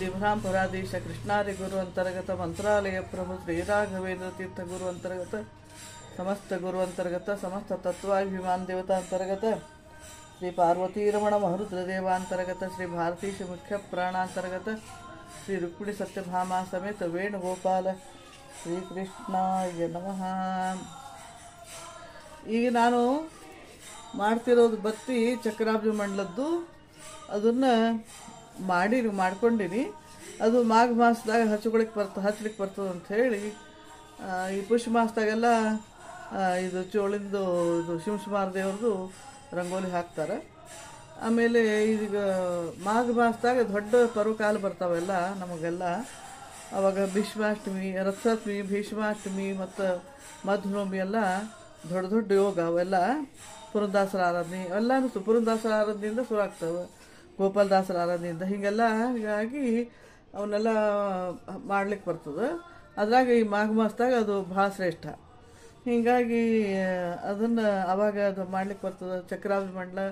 ದಿವ್ರಾಂ ಪರಾಧೀಶ ಕೃಷ್ಣಾರಿ ಗುರು ಅಂತರ್ಗತ ಮಂತ್ರಾಲಯ ಪ್ರಭು ಶ್ರೀ ರಾಘವೇಂದ್ರ ತೀರ್ಥ ಗುರು ಅಂತರ್ಗತ ಸಮಸ್ತ ಗುರು ಅಂತರ್ಗತ ಸಮಸ್ತ ತತ್ವಾಭಿಮಾನ ದೇವತಾ ಅಂತರ್ಗತ ಶ್ರೀ ಪಾರ್ವತೀ ರಮಣ ಮಹರುದ್ರದೇವ ಅಂತರ್ಗತ ಶ್ರೀ ಭಾರತೀಶ ಮುಖ್ಯ ಪ್ರಾಣಾಂತರ್ಗತ ಶ್ರೀ ರುಕ್ಮಿಣಿ ಸತ್ಯಭಾಮ ಸಮೇತ ವೇಣುಗೋಪಾಲ ಶ್ರೀಕೃಷ್ಣಾಯ ನಮಃ. ಈಗ ನಾನು ಮಾಡ್ತಿರೋದು ಬತ್ತಿ ಚಕ್ರಾಬ್ಜ ಮಂಡಲದ್ದು, ಅದನ್ನು ಮಾಡ್ಕೊಂಡಿನಿ. ಅದು ಮಾಘ ಮಾಸದಾಗ ಹಚ್ಲಿಕ್ಕೆ ಬರ್ತದೆ ಅಂಥೇಳಿ ಈ ಪುಷ್ಯ ಮಾಸದಾಗೆಲ್ಲ ಇದು ಚೋಳಿಂದು ಇದು ಶಿವಸುಮಾರ ದೇವ್ರದ್ದು ರಂಗೋಲಿ ಹಾಕ್ತಾರೆ. ಆಮೇಲೆ ಈಗ ಮಾಘ ಮಾಸದಾಗ ದೊಡ್ಡ ಪರ್ವಕಾಲ ಬರ್ತಾವೆಲ್ಲ ನಮಗೆಲ್ಲ. ಅವಾಗ ಭೀಷ್ಮಾಷ್ಟಮಿ, ರಥಾಷ್ಟಮಿ, ಭೀಷ್ಮಾಷ್ಟಮಿ ಮತ್ತು ಮಧುನವಮಿ ಎಲ್ಲ ದೊಡ್ಡ ದೊಡ್ಡ ಯೋಗ ಅವೆಲ್ಲ. ಪುರಂದಾಸರ ಆರಾಧನೆ ಎಲ್ಲನೂ ಪುರಂದಾಸರ ಆರಾಧನೆಯಿಂದ ಶುರು ಆಗ್ತವೆ, ಗೋಪಾಲದಾಸರ ಆರಾಧನೆಯಿಂದ ಹೀಗೆಲ್ಲ. ಹೀಗಾಗಿ ಅವನ್ನೆಲ್ಲ ಮಾಡ್ಲಿಕ್ಕೆ ಬರ್ತದೆ. ಅದ್ರಾಗ ಈ ಮಾಘ ಮಾಸದಾಗ ಅದು ಭಾಳ ಶ್ರೇಷ್ಠ. ಹೀಗಾಗಿ ಅದನ್ನು ಅವಾಗ ಅದು ಮಾಡ್ಲಿಕ್ಕೆ ಬರ್ತದೆ. ಚಕ್ರಾಬ್ಜ ಮಂಡಲ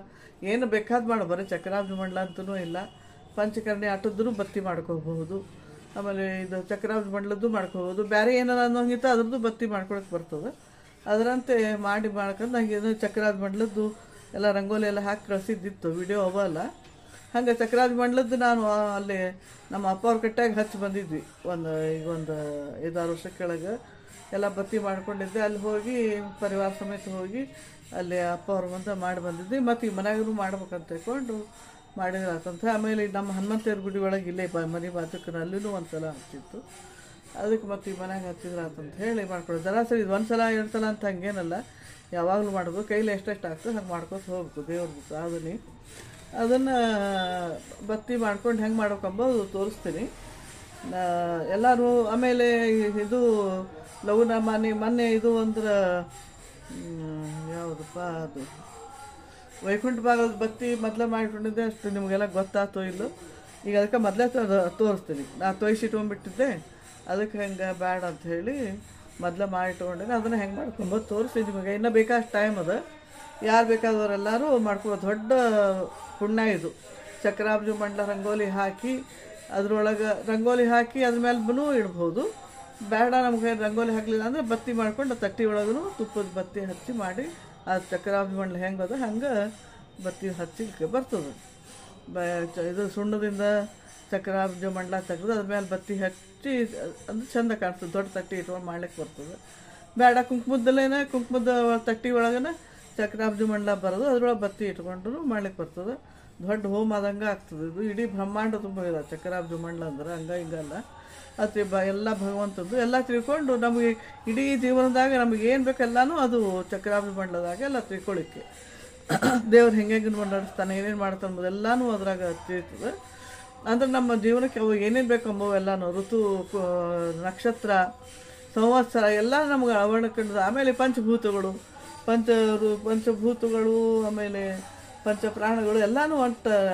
ಏನು ಬೇಕಾದ್ ಮಾಡೋ, ಬರೀ ಚಕ್ರಾಬ್ಜ ಮಂಡಲ ಅಂತನೂ ಇಲ್ಲ, ಪಂಚಕರ್ಣಿ ಆಟದ್ದು ಬತ್ತಿ ಮಾಡ್ಕೋಬಹುದು. ಆಮೇಲೆ ಇದು ಚಕ್ರಾಬ್ಜ ಮಂಡಲದ್ದು ಮಾಡ್ಕೋಬೋದು. ಬೇರೆ ಏನಾರ ಅನ್ನೋಂಗಿತ್ತು ಅದ್ರದ್ದು ಬತ್ತಿ ಮಾಡ್ಕೊಳಕ್ಕೆ ಬರ್ತದೆ. ಅದರಂತೆ ಮಾಡ್ಕೊಂಡು ನಂಗೆ ಚಕ್ರಾಬ್ಜ ಮಂಡಲದ್ದು ಎಲ್ಲ ರಂಗೋಲಿ ಎಲ್ಲ ಹಾಕಿ ಕಳಿಸಿದ್ದಿತ್ತು, ವಿಡಿಯೋ ಅವಲ್ಲ. ಹಂಗೆ ಚಕ್ರಾಬ್ಜ ಮಂಡಲದ್ದು ನಾನು ಅಲ್ಲಿ ನಮ್ಮ ಅಪ್ಪ ಅವ್ರ ಕಟ್ಟಾಗಿ ಹಚ್ಚಿ ಬಂದಿದ್ವಿ. ಈಗ ಒಂದು 5-6 ವರ್ಷ ಕೆಳಗೆ ಎಲ್ಲ ಬತ್ತಿ ಮಾಡ್ಕೊಂಡಿದ್ದೆ. ಅಲ್ಲಿ ಹೋಗಿ ಪರಿವಾರ ಸಮೇತ ಹೋಗಿ ಅಲ್ಲಿ ಅಪ್ಪ ಅವ್ರ ಮುಂದೆ ಮಾಡಿ ಬಂದಿದ್ವಿ. ಮತ್ತು ಈ ಮನೆಯಾಗೂ ಮಾಡ್ಬೇಕಂತ ತಿಳ್ಕೊಂಡು ಮಾಡಿದ್ರಾತಂತ. ಆಮೇಲೆ ನಮ್ಮ ಹನುಮಂತೇವ್ರ ಗುಡಿ ಒಳಗೆ ಇಲ್ಲೇ ಮನೆ ಬಾತುಕನ ಅಲ್ಲೂ ಒಂದು ಸಲ ಹಚ್ಚಿತ್ತು. ಅದಕ್ಕೆ ಮತ್ತು ಈ ಮನೆಯಾಗ ಹಚ್ಚಿದ್ರಾತಂತ ಹೇಳಿ ಮಾಡ್ಕೊಳ್ಳೋದು. ಸರಾಸರಿ ಇದು 1 ಸಲ 2 ಸಲ ಅಂತ ಹಂಗೇನಲ್ಲ, ಯಾವಾಗಲೂ ಮಾಡೋದು. ಕೈಲಿ ಎಷ್ಟೆಷ್ಟು ಆಗ್ತದೆ ಹಂಗೆ ಮಾಡ್ಕೊತ ಹೋಗ್ಬೇಕು ದೇವ್ರದ್ದು ಸಾಧನೆ. ಅದನ್ನು ಬತ್ತಿ ಮಾಡ್ಕೊಂಡು ಹೆಂಗೆ ಮಾಡ್ಬೇಕಂಬೋದು ತೋರಿಸ್ತೀನಿ ಎಲ್ಲರೂ. ಆಮೇಲೆ ಇದು ಲಘುನ ಮೊನ್ನೆ ಇದು ಅಂದ್ರೆ ಯಾವುದಪ್ಪ ಅದು ವೈಕುಂಠ ಭಾಗದ ಬತ್ತಿ ಮೊದಲೇ ಮಾಡಿಕೊಂಡಿದ್ದೆ. ಅಷ್ಟು ನಿಮಗೆಲ್ಲ ಗೊತ್ತಾಯ್ತೋ ಇಲ್ಲೋ, ಈಗ ಅದಕ್ಕೆ ಮೊದಲೇ ತೋರಿಸ್ತೀನಿ. ನಾನು ತೊಯ್ಸಿಟ್ಕೊಂಡ್ಬಿಟ್ಟಿದ್ದೆ, ಅದಕ್ಕೆ ಹೆಂಗೆ ಬ್ಯಾಡ ಅಂತ ಹೇಳಿ ಮೊದಲೇ ಮಾಡಿಟ್ಕೊಂಡಿದ್ದೆ. ಅದನ್ನು ಹೆಂಗೆ ಮಾಡ್ಕೊಂಬೋದು ತೋರಿಸ್ತೀನಿ ನಿಮಗೆ. ಇನ್ನೂ ಬೇಕಾಷ್ಟು ಟೈಮ್ ಅದ, ಯಾರು ಬೇಕಾದವರೆಲ್ಲರೂ ಮಾಡ್ಕೊಬೋದು. ದೊಡ್ಡ ಪುಣ್ಯ ಇದು. ಚಕ್ರಾಬ್ಜ ಮಂಡಲ ರಂಗೋಲಿ ಹಾಕಿ ಅದ್ರೊಳಗೆ ರಂಗೋಲಿ ಹಾಕಿ ಅದ್ರ ಮೇಲೆ ಇಡ್ಬೋದು. ಬೇಡ ನಮ್ಗೆ ರಂಗೋಲಿ ಹಾಕಲಿಲ್ಲ ಅಂದರೆ ಬತ್ತಿ ಮಾಡ್ಕೊಂಡು ತಟ್ಟಿ ಒಳಗೂ ತುಪ್ಪದ ಬತ್ತಿ ಹಚ್ಚಿ ಮಾಡಿ ಅದು ಚಕ್ರಾಬ್ಜ ಮಂಡಲ ಹೆಂಗದ ಹಂಗೆ ಬತ್ತಿ ಹಚ್ಚಲಿಕ್ಕೆ ಬರ್ತದೆ. ಇದು ಸುಣ್ಣದಿಂದ ಚಕ್ರಾಬ್ಜ ಮಂಡಲ ತೆಗೆದು ಅದ್ರ ಮೇಲೆ ಬತ್ತಿ ಹಚ್ಚಿ ಅದು ಚೆಂದ ಕಾಣ್ತದೆ. ದೊಡ್ಡ ತಟ್ಟಿ ಇಟ್ಕೊಂಡು ಮಾಡ್ಲಿಕ್ಕೆ ಬರ್ತದೆ. ಬೇಡ ಕುಂಕುಮದ ತಟ್ಟಿ ಒಳಗನ ಚಕ್ರಾಬ್ಜ ಮಂಡಲ ಬರೋದು, ಅದ್ರೊಳಗೆ ಬತ್ತಿ ಇಟ್ಕೊಂಡು ಮಾಡ್ಲಿಕ್ಕೆ ಬರ್ತದೆ. ದೊಡ್ಡ ಹೋಮ ಆದಂಗೆ ಆಗ್ತದೆ. ಇದು ಇಡೀ ಬ್ರಹ್ಮಾಂಡ ತುಂಬ ಇದೆ ಚಕ್ರಾಬ್ಜ ಮಂಡಲ ಅಂದ್ರೆ, ಹಿಂಗಲ್ಲ. ಅದು ಎಲ್ಲ ಭಗವಂತದ್ದು ಎಲ್ಲ ತಿಳ್ಕೊಂಡು ನಮಗೆ ಇಡೀ ಜೀವನದಾಗ ನಮಗೆ ಏನು ಬೇಕೆಲ್ಲನೂ ಅದು ಚಕ್ರಾಬ್ಜ ಮಂಡಲದಾಗ ಎಲ್ಲ ತಿಳ್ಕೊಳ್ಳಿಕ್ಕೆ. ದೇವ್ರು ಹೆಂಗೆ ನಡೆಸ್ತಾನೆ, ಏನೇನು ಮಾಡ್ತಾನೆ ಅಂಬೋದೆಲ್ಲನೂ ಅದ್ರಾಗ ತಿಳಿತದೆ. ಅಂದ್ರೆ ನಮ್ಮ ಜೀವನಕ್ಕೆ ಅವು ಏನೇನು ಬೇಕಂಬವು ಎಲ್ಲನೂ, ಋತು, ನಕ್ಷತ್ರ, ಸಂವತ್ಸರ ಎಲ್ಲ ನಮ್ಗೆ ಅಳವಡಿಕೊಂಡು. ಆಮೇಲೆ ಪಂಚಭೂತಗಳು, ಆಮೇಲೆ ಪಂಚಪ್ರಾಣಗಳು ಎಲ್ಲನೂ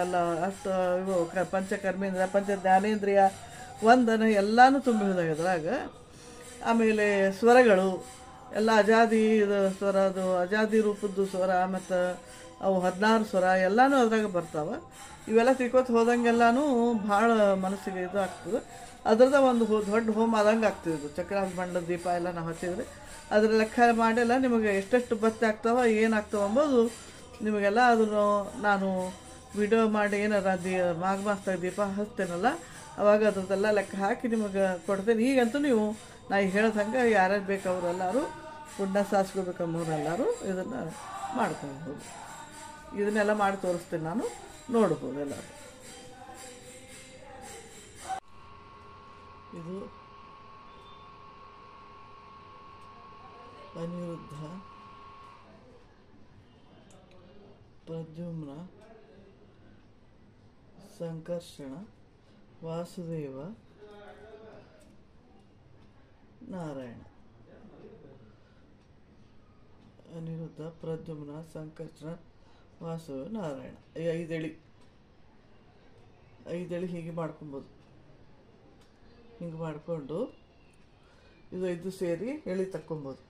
ಎಲ್ಲ ಅಷ್ಟು ಇವು ಪಂಚಕರ್ಮೇಂದ್ರ, ಪಂಚ ಜ್ಞಾನೇಂದ್ರಿಯ, ವಂದನ ಎಲ್ಲನೂ ತುಂಬಿದಾಗ ಅದ್ರಾಗ. ಆಮೇಲೆ ಸ್ವರಗಳು ಎಲ್ಲ ಅಜಾದಿ ಸ್ವರ, ಅದು ಅಜಾದಿ ರೂಪದ್ದು ಸ್ವರ, ಮತ್ತು ಅವು 16 ಸ್ವರ ಎಲ್ಲನೂ ಅದ್ರಾಗ ಬರ್ತಾವೆ. ಇವೆಲ್ಲ ತಿಳ್ಕೊತ ಹೋದಂಗೆಲ್ಲನೂ ಭಾಳ ಮನಸ್ಸಿಗೆ ಇದು ಆಗ್ತದೆ. ಅದ್ರದ್ದು ಒಂದು ದೊಡ್ಡ ಹೋಮ ಆದಂಗೆ ಆಗ್ತದೆ. ಇದು ಚಕ್ರಾಬ್ಜ ಮಂಡಲದ ದೀಪ ಎಲ್ಲ ನಾವು ಹಚ್ಚಿದ್ರೆ ಅದ್ರ ಲೆಕ್ಕ ಮಾಡಿಲ್ಲ ನಿಮಗೆ ಎಷ್ಟೆಷ್ಟು ಬತ್ತಿ ಆಗ್ತಾವೆ ಏನಾಗ್ತಾವೆ ಅಂಬೋದು ನಿಮಗೆಲ್ಲ ಅದನ್ನು ನಾನು ವಿಡಿಯೋ ಮಾಡಿ ಏನಾರ ಮಾಘ ಮಾಸದಾಗ ದೀಪ ಹಚ್ತೇನಲ್ಲ ಅವಾಗ ಅದ್ರದ್ದೆಲ್ಲ ಲೆಕ್ಕ ಹಾಕಿ ನಿಮಗೆ ಕೊಡ್ತೇನೆ. ಈಗಂತೂ ನೀವು ನಾ ಈಗ ಹೇಳ್ದಂಗೆ ಯಾರ್ಯಾರು ಬೇಕವರೆಲ್ಲರೂ ಪುಣ್ಯ ಸಾಧಿಸ್ಕೋಬೇಕಂಬವ್ರೆಲ್ಲರೂ ಇದನ್ನು ಮಾಡ್ಕೊಳ್ಬೋದು. ಇದನ್ನೆಲ್ಲ ಮಾಡಿ ತೋರಿಸ್ತೇನೆ ನಾನು, ನೋಡ್ಬೋದು ಎಲ್ಲರೂ. ಇದು ಅನಿರುದ್ಧ, ಪ್ರದ್ಯುಮ್ನ, ಸಂಕರ್ಷಣ, ವಾಸುದೇವ, ನಾರಾಯಣ. ಅನಿರುದ್ಧ, ಪ್ರದ್ಯುಮ್ನ, ಸಂಕರ್ಷಣ, ವಾಸುದೇವ, ನಾರಾಯಣ. 5 ಎಳೆ ಹೀಗೆ ಮಾಡ್ಕೊಬೋದು. ಹಿಂಗೆ ಮಾಡಿಕೊಂಡು ಇದು 5 ಸೇರಿ ಎಳೆ ತಕ್ಕೊಬೋದು.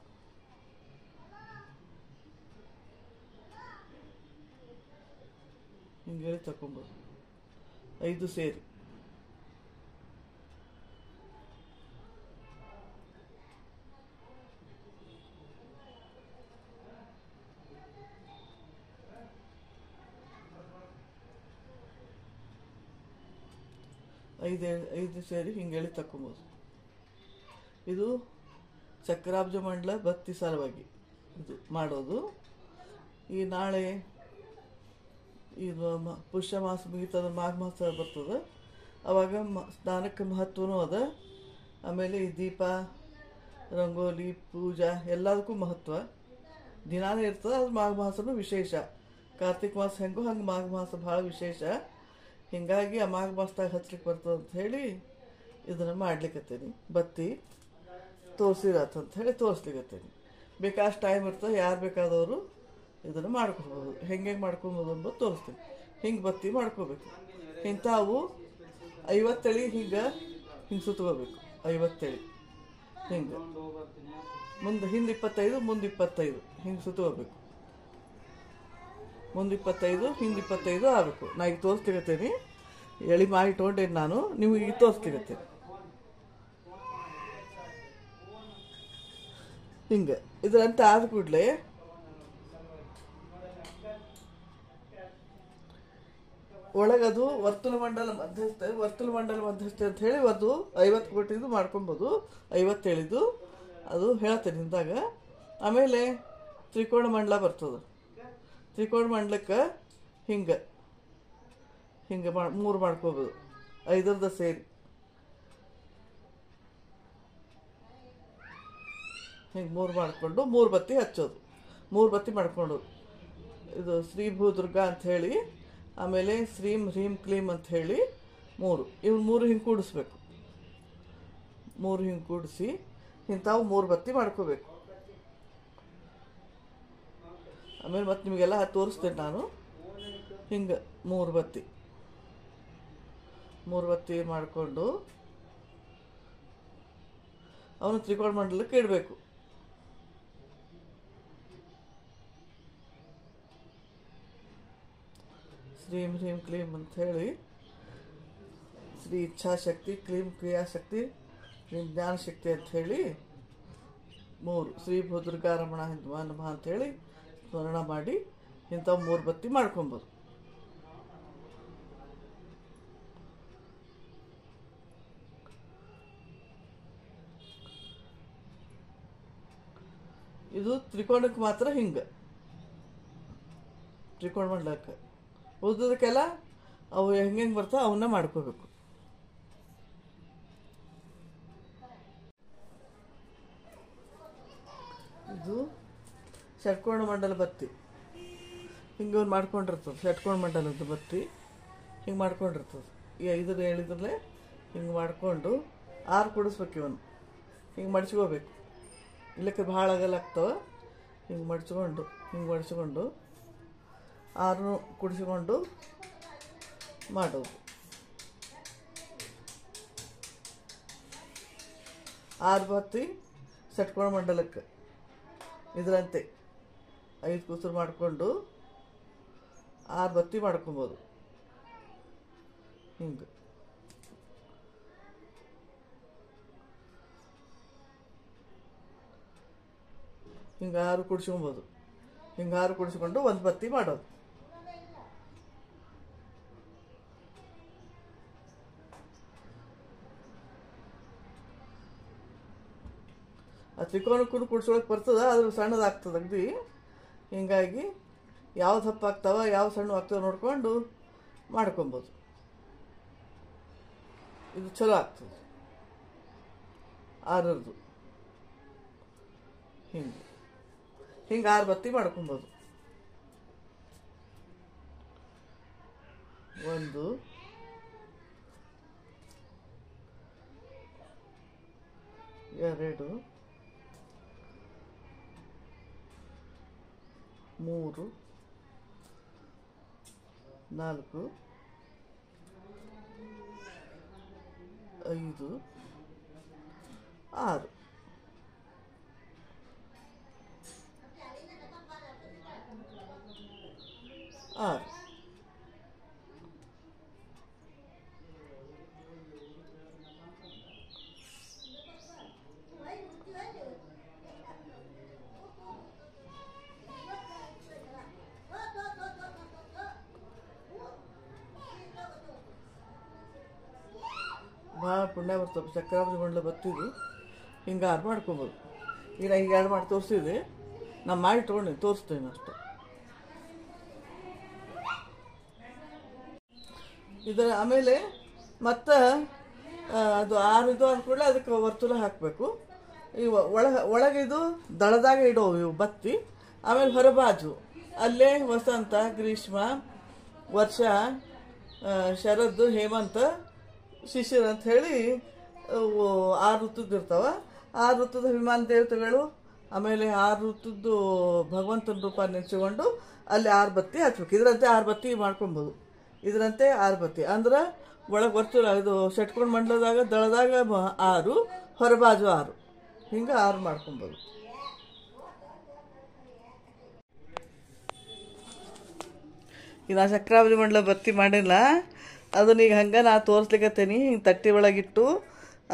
ಹಿಂಗೆ ಎಳೆ ತಕ್ಕೊಬೋದು 5 ಸೇರಿ. ಐದು ಸೇರಿ ಹಿಂಗೆ ಎಳಿ ತಕ್ಕೊಬೋದು. ಇದು ಚಕ್ರಾಬ್ಜ ಮಂಡಲ ಭಕ್ತಿ ಸಲುವಾಗಿ ಇದು ಮಾಡೋದು. ಈ ನಾಳೆ ಇದು ಪುಷ್ಯ ಮಾಸ ಮುಗಿತದ, ಮಾಘ ಮಾಸ ಬರ್ತದೆ. ಅವಾಗ ಸ್ನಾನಕ್ಕೆ ಮಹತ್ವನೂ ಅದ. ಆಮೇಲೆ ಈ ದೀಪ, ರಂಗೋಲಿ, ಪೂಜಾ ಎಲ್ಲದಕ್ಕೂ ಮಹತ್ವ ದಿನಾನೇ ಇರ್ತದೆ. ಅದು ಮಾಘ ಮಾಸನೂ ವಿಶೇಷ. ಕಾರ್ತಿಕ್ ಮಾಸ ಹೆಂಗೋ ಹಂಗೆ ಮಾಘ ಮಾಸ ಭಾಳ ವಿಶೇಷ. ಹೀಗಾಗಿ ಆ ಮಾಘ ಮಾಸದಾಗ ಹಚ್ಲಿಕ್ಕೆ ಬರ್ತದೆ ಅಂತ ಹೇಳಿ ಇದನ್ನು ಮಾಡ್ಲಿಕ್ಕತ್ತೀನಿ. ಬತ್ತಿ ತೋರಿಸಿರತ್ತ ಅಂತ ಹೇಳಿ ತೋರಿಸ್ಲಿಕ್ಕತ್ತೀನಿ. ಬೇಕಾಷ್ಟು ಟೈಮ್ ಇರ್ತದೆ, ಯಾರು ಬೇಕಾದವರು ಇದನ್ನು ಮಾಡ್ಕೊಬೋದು. ಹೆಂಗೆ ಮಾಡ್ಕೊಬೋದು ಅಂಬೋದು ತೋರಿಸ್ತೀನಿ. ಹಿಂಗೆ ಬತ್ತಿ ಮಾಡ್ಕೋಬೇಕು. ಇಂಥವು 50 ತಳಿ ಹಿಂಗೆ ಸುತ್ಕೋಬೇಕು. 50 ತಳಿ ಹಿಂಗೆ ಹಿಂದೆ 25 ಮುಂದೆ 25 ಹಿಂಗೆ ಸುತ್ಕೋಬೇಕು. ಮುಂದೆ 25 ಹಿಂದೆ 25 ಆಗಬೇಕು. ನಾ ಈಗ ತೋರಿಸ್ಲಿಕ್ಕತ್ತೀನಿ. ಎಳಿ ಮಾಡಿ ಇಟ್ಕೊಂಡೇನು ನಾನು, ನಿಮಗೆ ಈಗ ತೋರಿಸ್ಲಿಕ್ಕತ್ತೀನಿ. ಹಿಂಗೆ ಇದರಂತೆ ಆದ ಕೂಡಲೇ ಒಳಗದು ವರ್ತುಲ ಮಂಡಲ ಮಧ್ಯಸ್ಥೆ ಅಂತ ಹೇಳಿ ಅದು 50 ಕೋಟಿದು ಮಾಡ್ಕೊಬೋದು. 50 ಹೇಳಿದ್ದು ಅದು ಹೇಳ್ತೇನೆ ಇಂದಾಗ. ಆಮೇಲೆ ತ್ರಿಕೋಣ ಮಂಡಲ ಬರ್ತದೆ. ತ್ರಿಕೋಣ ಮಂಡಲಕ್ಕೆ ಹಿಂಗೆ 3 ಮಾಡ್ಕೋಬೋದು. 5ರದ ಸೇರಿ ಹಿಂಗೆ 3 ಮಾಡಿಕೊಂಡು 3 ಬತ್ತಿ ಹಚ್ಚೋದು. 3 ಬತ್ತಿ ಮಾಡಿಕೊಂಡು ಇದು ಶ್ರೀ ಭೂದುರ್ಗಾ ಅಂಥೇಳಿ, ಆಮೇಲೆ ಶ್ರೀಂ ಹ್ರೀಂ ಕ್ಲೀಂ ಅಂಥೇಳಿ 3 ಇವ್ನು 3 ಹಿಂಗೆ ಕೂಡಿಸ್ಬೇಕು. 3 ಹಿಂಗೆ ಕೂಡಿಸಿ ಇಂಥವು 3 ಬತ್ತಿ ಮಾಡ್ಕೋಬೇಕು. ಆಮೇಲೆ ಮತ್ತೆ ನಿಮಗೆಲ್ಲ ತೋರಿಸ್ತೇನೆ ನಾನು. ಹಿಂಗೆ 3 ಬತ್ತಿ ಮಾಡಿಕೊಂಡು ಅವನು ತ್ರಿಕೋಣ ಮಂಡಲಕ್ಕೆ ಇಡಬೇಕು. ಶ್ರೀಂ ಹ್ರೀಂ ಕ್ಲೀಂ ಅಂಥೇಳಿ ಶ್ರೀ ಇಚ್ಛಾಶಕ್ತಿ, ಕ್ಲೀಂ ಕ್ರಿಯಾಶಕ್ತಿ, ಕ್ಲೀಂ ಜ್ಞಾನಶಕ್ತಿ ಅಂಥೇಳಿ 3 ಶ್ರೀ ಭೂದುರ್ಗಾ ರಮಣ ಹಿಂದ್ವಾ ನಮಃ ಅಂಥೇಳಿ ಸ್ಮರಣ ಮಾಡಿ ಇಂಥವು 3 ಬತ್ತಿ ಮಾಡ್ಕೊಬೋದು. ಇದು ತ್ರಿಕೋಣಕ್ಕೆ ಮಾತ್ರ ಹಿಂಗೆ, ತ್ರಿಕೋಣ ಮಂಡಲಕ್ಕೆ. ಉಳಿದದಕ್ಕೆಲ್ಲ ಅವು ಹೆಂಗೆ ಬರ್ತಾವೆ ಅವನ್ನ ಮಾಡ್ಕೋಬೇಕು. ಇದು ಷಟ್ಕೋಣ ಮಂಡಲ ಬತ್ತಿ ಹಿಂಗೆ ಅವ್ನು ಮಾಡ್ಕೊಂಡಿರ್ತದೆ. ಷಟ್ಕೋಣ ಮಂಡಲದ ಬತ್ತಿ ಹಿಂಗೆ ಮಾಡ್ಕೊಂಡಿರ್ತದೆ. ಈ 5 ಹೇಳಿದ್ರಲ್ಲೇ ಹಿಂಗೆ ಮಾಡಿಕೊಂಡು 6 ಕೂಡಿಸ್ಬೇಕು. ಇವನು ಹಿಂಗೆ ಮಡ್ಚ್ಕೋಬೇಕು. ಇಲ್ಲಕ್ಕೆ ಭಾಳ ಆಗಲಾಗ್ತವೆ. ಹಿಂಗೆ ಮಡ್ಚ್ಕೊಂಡು 6 ಕುಡಿಸ್ಕೊಂಡು ಮಾಡೋದು. 6 ಬತ್ತಿ ಷಟ್ಕೋಣ ಮಂಡಲಕ್ಕೆ ಇದರಂತೆ 5 ಕೂಸರು ಮಾಡಿಕೊಂಡು 6 ಬತ್ತಿ ಮಾಡ್ಕೊಬೋದು. ಹಿಂಗೆ ಹಿಂಗೆ 6 ಕುಡಿಸ್ಕೊಬೋದು. ಹಿಂಗೆ 6 ಕುಡಿಸ್ಕೊಂಡು 1 ಬತ್ತಿ ಮಾಡೋದು. ಆ ತ್ರಿಕೋಣಕ್ಕೂ ಕುಡ್ಸೋಳಕ್ಕೆ ಬರ್ತದೆ, ಆದ್ರೂ ಸಣ್ಣದಾಗ್ತದೆ ಅಗದಿ. ಹಿಂಗಾಗಿ ಯಾವ್ದು ಹಪ್ಪ ಆಗ್ತಾವ ಯಾವ ಸಣ್ಣ ಆಗ್ತಾವ ನೋಡ್ಕೊಂಡು ಮಾಡ್ಕೊಬೋದು. ಇದು ಚಲೋ ಆಗ್ತದೆ 6ರದ್ದು. ಹಿಂಗೆ 6 ಬತ್ತಿ ಮಾಡ್ಕೊಬೋದು. 1 2 3 4 5 6 6 6 ಪುಣ್ಯ ಬರ್ತವೆ. ಚಕ್ರಾಬ್ದಿ ಮಂಡಲ ಬತ್ತಿದ್ದು ಹಿಂಗೆ ಆರು ಮಾಡ್ಕೊಬೋದು. ಈಗ ಈಗ ಎರಡು ಮಾಡಿ ತೋರಿಸಿದೆ, ನಾನು ಮಾಡಿ ತೊಗೊಂಡು ತೋರಿಸ್ತೇನೆ ಅಷ್ಟೆ. ಇದರ ಆಮೇಲೆ ಮತ್ತು ಅದು ಆರಿದು ಅಂದ್ಕೂಡಲೇ ಅದಕ್ಕೆ ವರ್ತುಲ ಹಾಕಬೇಕು. ಇವು ಒಳಗೆ ಇದು ದಳದಾಗ ಇಡೋ ಇವು ಬತ್ತಿ. ಆಮೇಲೆ ಹೊರಬಾಜು ಅಲ್ಲೇ ವಸಂತ, ಗ್ರೀಷ್ಮ, ವರ್ಷ, ಶರದ್, ಹೇಮಂತ, ಶಿಶಿರ ಅಂತ ಹೇಳಿ 6 ಋತುದ್ದು ಇರ್ತಾವೆ. 6 ಋತುದ ವಿಮಾನ ದೇವತೆಗಳು, ಆಮೇಲೆ 6 ಋತುದ್ದು ಭಗವಂತನ ರೂಪ ನೆನೆಸಿಕೊಂಡು ಅಲ್ಲಿ 6 ಬತ್ತಿ ಹಚ್ಬೇಕು. ಇದರಂತೆ 6 ಬತ್ತಿ ಮಾಡ್ಕೊಬೋದು. ಇದರಂತೆ 6 ಬತ್ತಿ ಅಂದ್ರೆ ಒಳಗೆ ವರ್ತುಲ ಇದು ಷಟ್ಕೋಣ ಮಂಡಲದಾಗ ದಳದಾಗ 6, ಹೊರಬಾಜು 6, ಹಿಂಗೆ 6 ಮಾಡ್ಕೊಬೋದು. ಈಗ ನಾ ಚಕ್ರಾವಧಿ ಮಂಡಲ ಬತ್ತಿ ಮಾಡಿಲ್ಲ, ಅದನ್ನ ಈಗ ಹಂಗೆ ನಾ ತೋರಿಸ್ಲಿಕ್ಕತ್ತೀನಿ. ಹಿಂಗೆ ತಟ್ಟಿ ಒಳಗಿಟ್ಟು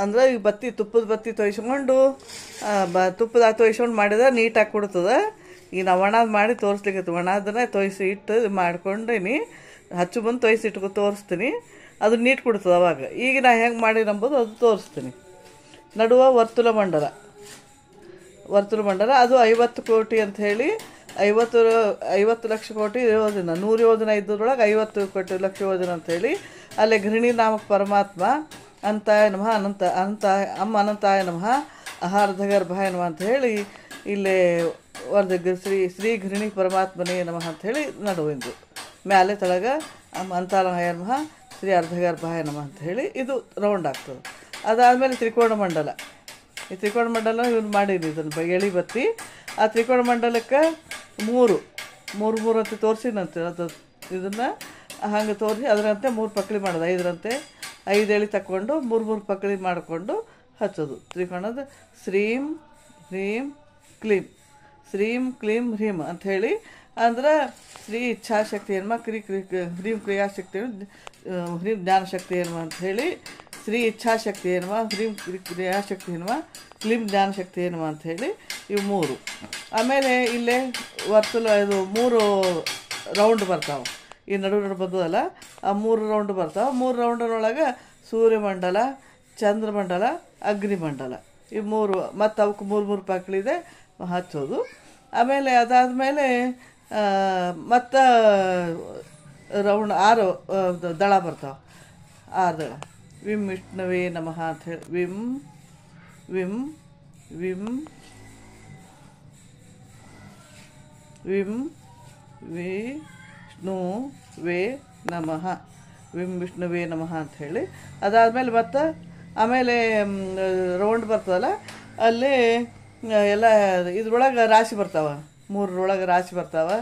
ಅಂದ್ರೆ ಈಗ ಬತ್ತಿ ತುಪ್ಪದ ಬತ್ತಿ ತೊಯ್ಸ್ಕೊಂಡು ತುಪ್ಪದಾಗ ತೊಯ್ಸ್ಕೊಂಡು ಮಾಡಿದ್ರೆ ನೀಟಾಗಿ ಕೊಡ್ತದೆ. ಈಗ ನಾವು ಒಣದು ಮಾಡಿ ತೋರಿಸ್ಲಿಕ್ಕತ್ತು. ಒಣದನ್ನ ತೊಯ್ಸಿ ಇಟ್ಟು ಮಾಡ್ಕೊಂಡೀನಿ. ಹಚ್ಚು ಬಂದು ತೊಯ್ಸಿ ಇಟ್ಕೊ ತೋರಿಸ್ತೀನಿ. ಅದು ನೀಟ್ ಕೊಡ್ತದೆ ಅವಾಗ. ಈಗ ನಾ ಹೆಂಗೆ ಮಾಡಿ ನಂಬೋದು ಅದು ತೋರಿಸ್ತೀನಿ. ನಡುವ ವರ್ತುಲ ಮಂಡಲ ಅದು 50 ಕೋಟಿ ಅಂತ ಹೇಳಿ 50 ಲಕ್ಷ ಕೋಟಿ ಯೋಜನ, 100 ಯೋಜನ ಇದ್ದದ್ರೊಳಗೆ 50 ಕೋಟಿ ಲಕ್ಷ ಯೋಜನ ಅಂಥೇಳಿ ಅಲ್ಲೇ ಗೃಹಿಣಿ ನಾಮಕ ಪರಮಾತ್ಮ ಅಂತಾಯ ನಮಃ ಅನಂತಾಯ ನಮಃ ಆಹಾರಧಗರ್ಭಾಯ ನಮಃ ಅಂತ ಹೇಳಿ ಇಲ್ಲೇ ಶ್ರೀ ಗೃಹಿಣಿ ಪರಮಾತ್ಮನೇ ನಮಃ ಅಂಥೇಳಿ ನಡುವಿಂದು ಮ್ಯಾಲೆ ತಳಗ ಅಂತಾಯ ನಮಃ ಶ್ರೀ ಅರ್ಧಗರ್ಭಾಯ ನಮಃ ಅಂತ ಹೇಳಿ ಇದು ರೌಂಡ್ ಆಗ್ತದೆ. ಅದಾದಮೇಲೆ ತ್ರಿಕೋಣ ಮಂಡಲ. ಈ ತ್ರಿಕೋಣ ಮಂಡಲ ಇವ್ನು ಮಾಡೀನಿ ಇದನ್ನು ಎಳಿ ಬತ್ತಿ. ಆ ತ್ರಿಕೋಣ ಮಂಡಲಕ್ಕೆ ಮೂರು ಅಂತ ತೋರಿಸಿನಂತೆ. ಅದು ಇದನ್ನು ಹಂಗೆ ತೋರಿಸಿ ಅದರಂತೆ 3 ಪಕ್ಕಳಿ ಮಾಡೋದು. 5ರಂತೆ 5 ಎಳಿ ತಕ್ಕೊಂಡು 3 ಪಕ್ಕಳಿ ಮಾಡಿಕೊಂಡು ಹಚ್ಚೋದು. ತ್ರಿಕೋಣದ ಶ್ರೀಂ ಹ್ರೀಂ ಕ್ಲೀಂ, ಶ್ರೀಂ ಕ್ಲೀಂ ಹ್ರೀಂ ಅಂಥೇಳಿ ಅಂದ್ರೆ ಶ್ರೀ ಇಚ್ಛಾಶಕ್ತಿ ಏನ್ಮ ಹ್ರೀಂ ಕ್ರಿಯಾಶಕ್ತಿ ಹ್ರೀಂ ಜ್ಞಾನಶಕ್ತಿ ಏನ್ಮ ಅಂಥೇಳಿ ಶ್ರೀ ಇಚ್ಛಾಶಕ್ತಿ ಏನ್ಮ ಹ್ರೀಂ ಕ್ರಿಯಾಶಕ್ತಿ ಏನ್ಮ ಕ್ಲೀಂ ಜ್ಞಾನಶಕ್ತಿ ಏನ್ಮ ಅಂಥೇಳಿ ಇವು 3. ಆಮೇಲೆ ಇಲ್ಲೇ ವರ್ತುಲ ಇದು 3 ರೌಂಡ್ ಬರ್ತಾವೆ. ಈ ನಡು ಬಂದದಲ್ಲ ಆ 3 ರೌಂಡ್ ಬರ್ತಾವೆ. 3 ರೌಂಡಿನೊಳಗೆ ಸೂರ್ಯಮಂಡಲ, ಚಂದ್ರಮಂಡಲ, ಅಗ್ನಿಮಂಡಲ ಇವು 3 ಮತ್ತು ಅವಕ್ಕೆ 3 ಪಕ್ಕಳಿದೆ ಹಚ್ಚೋದು. ಆಮೇಲೆ ಅದಾದಮೇಲೆ ಮತ್ತು ರೌಂಡ್ 6 ದಳ ಬರ್ತಾವೆ. 6 ದಳ. ವಿಂ ವಿಷ್ಣುವೇ ನಮಃ ಅಂಥೇಳಿ ವಿಂ ವಿಂ ವಿಂ ವಿಂ ವಿಷ್ಣುವೇ ನಮಃ, ವಿಂ ವಿಷ್ಣುವೇ ನಮಃ ಅಂಥೇಳಿ. ಅದಾದಮೇಲೆ ಮತ್ತು ಆಮೇಲೆ ರೌಂಡ್ ಬರ್ತದಲ್ಲ ಅಲ್ಲಿ ಎಲ್ಲ ಇದ್ರೊಳಗೆ ರಾಶಿ ಬರ್ತಾವೆ. 3ರೊಳಗೆ ರಾಶಿ ಬರ್ತಾವೆ.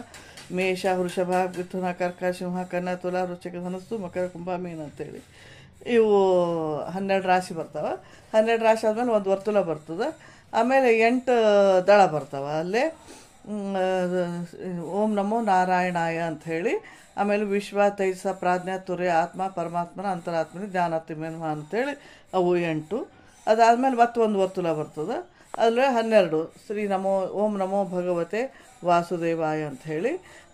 ಮೇಷ, ವೃಷಭ, ಮಿಥುನ, ಕರ್ಕ, ಸಿಂಹ, ಕನ್ಯಾ, ತುಲಾ, ವೃಶ್ಚಿಕ, ಧನಸ್ಸು, ಮಕರ, ಕುಂಭ, ಮೀನ ಅಂತೇಳಿ ಇವು 12 ರಾಶಿ ಬರ್ತಾವೆ. 12 ರಾಶಿ ಆದಮೇಲೆ ಒಂದು ವರ್ತುಲ ಬರ್ತದೆ. ಆಮೇಲೆ 8 ದಳ ಬರ್ತಾವೆ. ಅಲ್ಲೇ ಓಂ ನಮೋ ನಾರಾಯಣಾಯ ಅಂಥೇಳಿ. ಆಮೇಲೆ ವಿಶ್ವ, ತೈಜಸ, ಪ್ರಾಜ್ಞಾ, ತುರ್ಯ, ಆತ್ಮ, ಪರಮಾತ್ಮನ ಅಂತರಾತ್ಮನ ಜ್ಞಾನಾತ್ಮ ಅಂಥೇಳಿ ಅವು 8. ಅದಾದಮೇಲೆ ಮತ್ತೊಂದು ವರ್ತುಲ ಬರ್ತದೆ. ಅಲ್ಲೇ 12 ಶ್ರೀ ಓಂ ನಮೋ ಭಗವತೆ ವಾಸುದೇವಾಯ ಅಂಥೇಳಿ.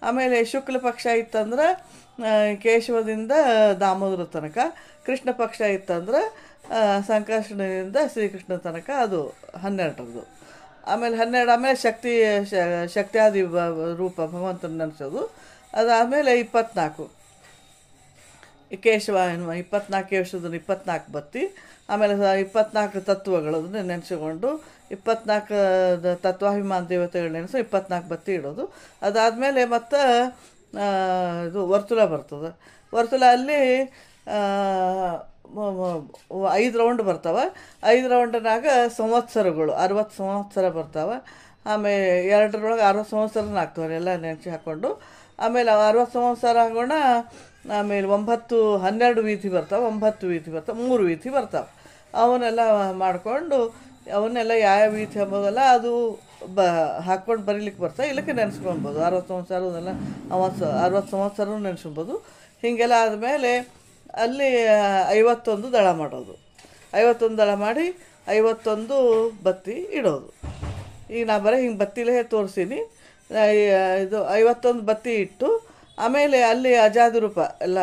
ಆಮೇಲೆ ಶುಕ್ಲ ಪಕ್ಷ ಇತ್ತಂದ್ರೆ ಕೇಶವದಿಂದ ದಾಮೋದರ ತನಕ, ಕೃಷ್ಣ ಪಕ್ಷ ಇತ್ತಂದ್ರೆ ಸಂಕರ್ಷಣದಿಂದ ಶ್ರೀಕೃಷ್ಣ ತನಕ ಅದು 12ರದು. ಆಮೇಲೆ 12 ಆಮೇಲೆ ಶಕ್ತಿಯಾದಿ ರೂಪ ಭಗವಂತನ ನೆನೆಸೋದು. ಅದಾದಮೇಲೆ 24 ಕೇಶವ ಎನ್ನುವ 24 ಕೇಶವದನ್ನು 24 ಬತ್ತಿ. ಆಮೇಲೆ 24 ತತ್ವಗಳು ಅದನ್ನು ನೆನೆಸಿಕೊಂಡು 24 ತತ್ವಾಭಿಮಾನ ದೇವತೆಗಳು ನೆನೆಸಿ 24 ಬತ್ತಿ ಇಡೋದು. ಅದಾದಮೇಲೆ ಮತ್ತು ಇದು ವರ್ತುಲ ಬರ್ತದೆ. ವರ್ತುಲ ಅಲ್ಲಿ 5 ರೌಂಡ್ ಬರ್ತಾವೆ. 5 ರೌಂಡ್ನಾಗ ಸಂವತ್ಸರಗಳು 60 ಸಂವತ್ಸರ ಬರ್ತಾವೆ. ಆಮೇಲೆ 2ರೊಳಗೆ 60 ಸಂವತ್ಸರನ ಆಗ್ತವೆ ಎಲ್ಲ ನೆನೆಸಿ ಹಾಕ್ಕೊಂಡು. ಆಮೇಲೆ 60 ಸಂವತ್ಸರ ಆಗೋಣ. ಆಮೇಲೆ 12 ವೀಥಿ ಬರ್ತಾವೆ. 9 ವೀಥಿ ಬರ್ತಾವೆ. 3 ವೀಥಿ ಬರ್ತಾವೆ. ಅವನ್ನೆಲ್ಲ ಮಾಡಿಕೊಂಡು ಅವನ್ನೆಲ್ಲ ಯಾವ ವೀಥಿ ಅಂಬೋದಲ್ಲ ಅದು ಹಾಕ್ಕೊಂಡು ಬರೀಲಿಕ್ಕೆ ಬರ್ತಾವೆ. ಇಲ್ಲಕ್ಕೆ ನೆನೆಸ್ಕೊಳ್ಬೋದು. 60 ಸಂವತ್ಸರದೆಲ್ಲ 60 ಸಂವತ್ಸರ ನೆನೆಸ್ಕೊಬೋದು. ಹೀಗೆಲ್ಲ ಆದಮೇಲೆ ಅಲ್ಲಿ 51 ದಳ ಮಾಡೋದು. 51 ದಳ ಮಾಡಿ 51 ಬತ್ತಿ ಇಡೋದು. ಈಗ ನಾ ಬರೀ ಹಿಂಗೆ ಬತ್ತಿಲೇ ತೋರಿಸೀನಿ. ಇದು 51 ಬತ್ತಿ ಇಟ್ಟು ಆಮೇಲೆ ಅಲ್ಲಿ ಅಜಾದಿ ರೂಪ ಎಲ್ಲ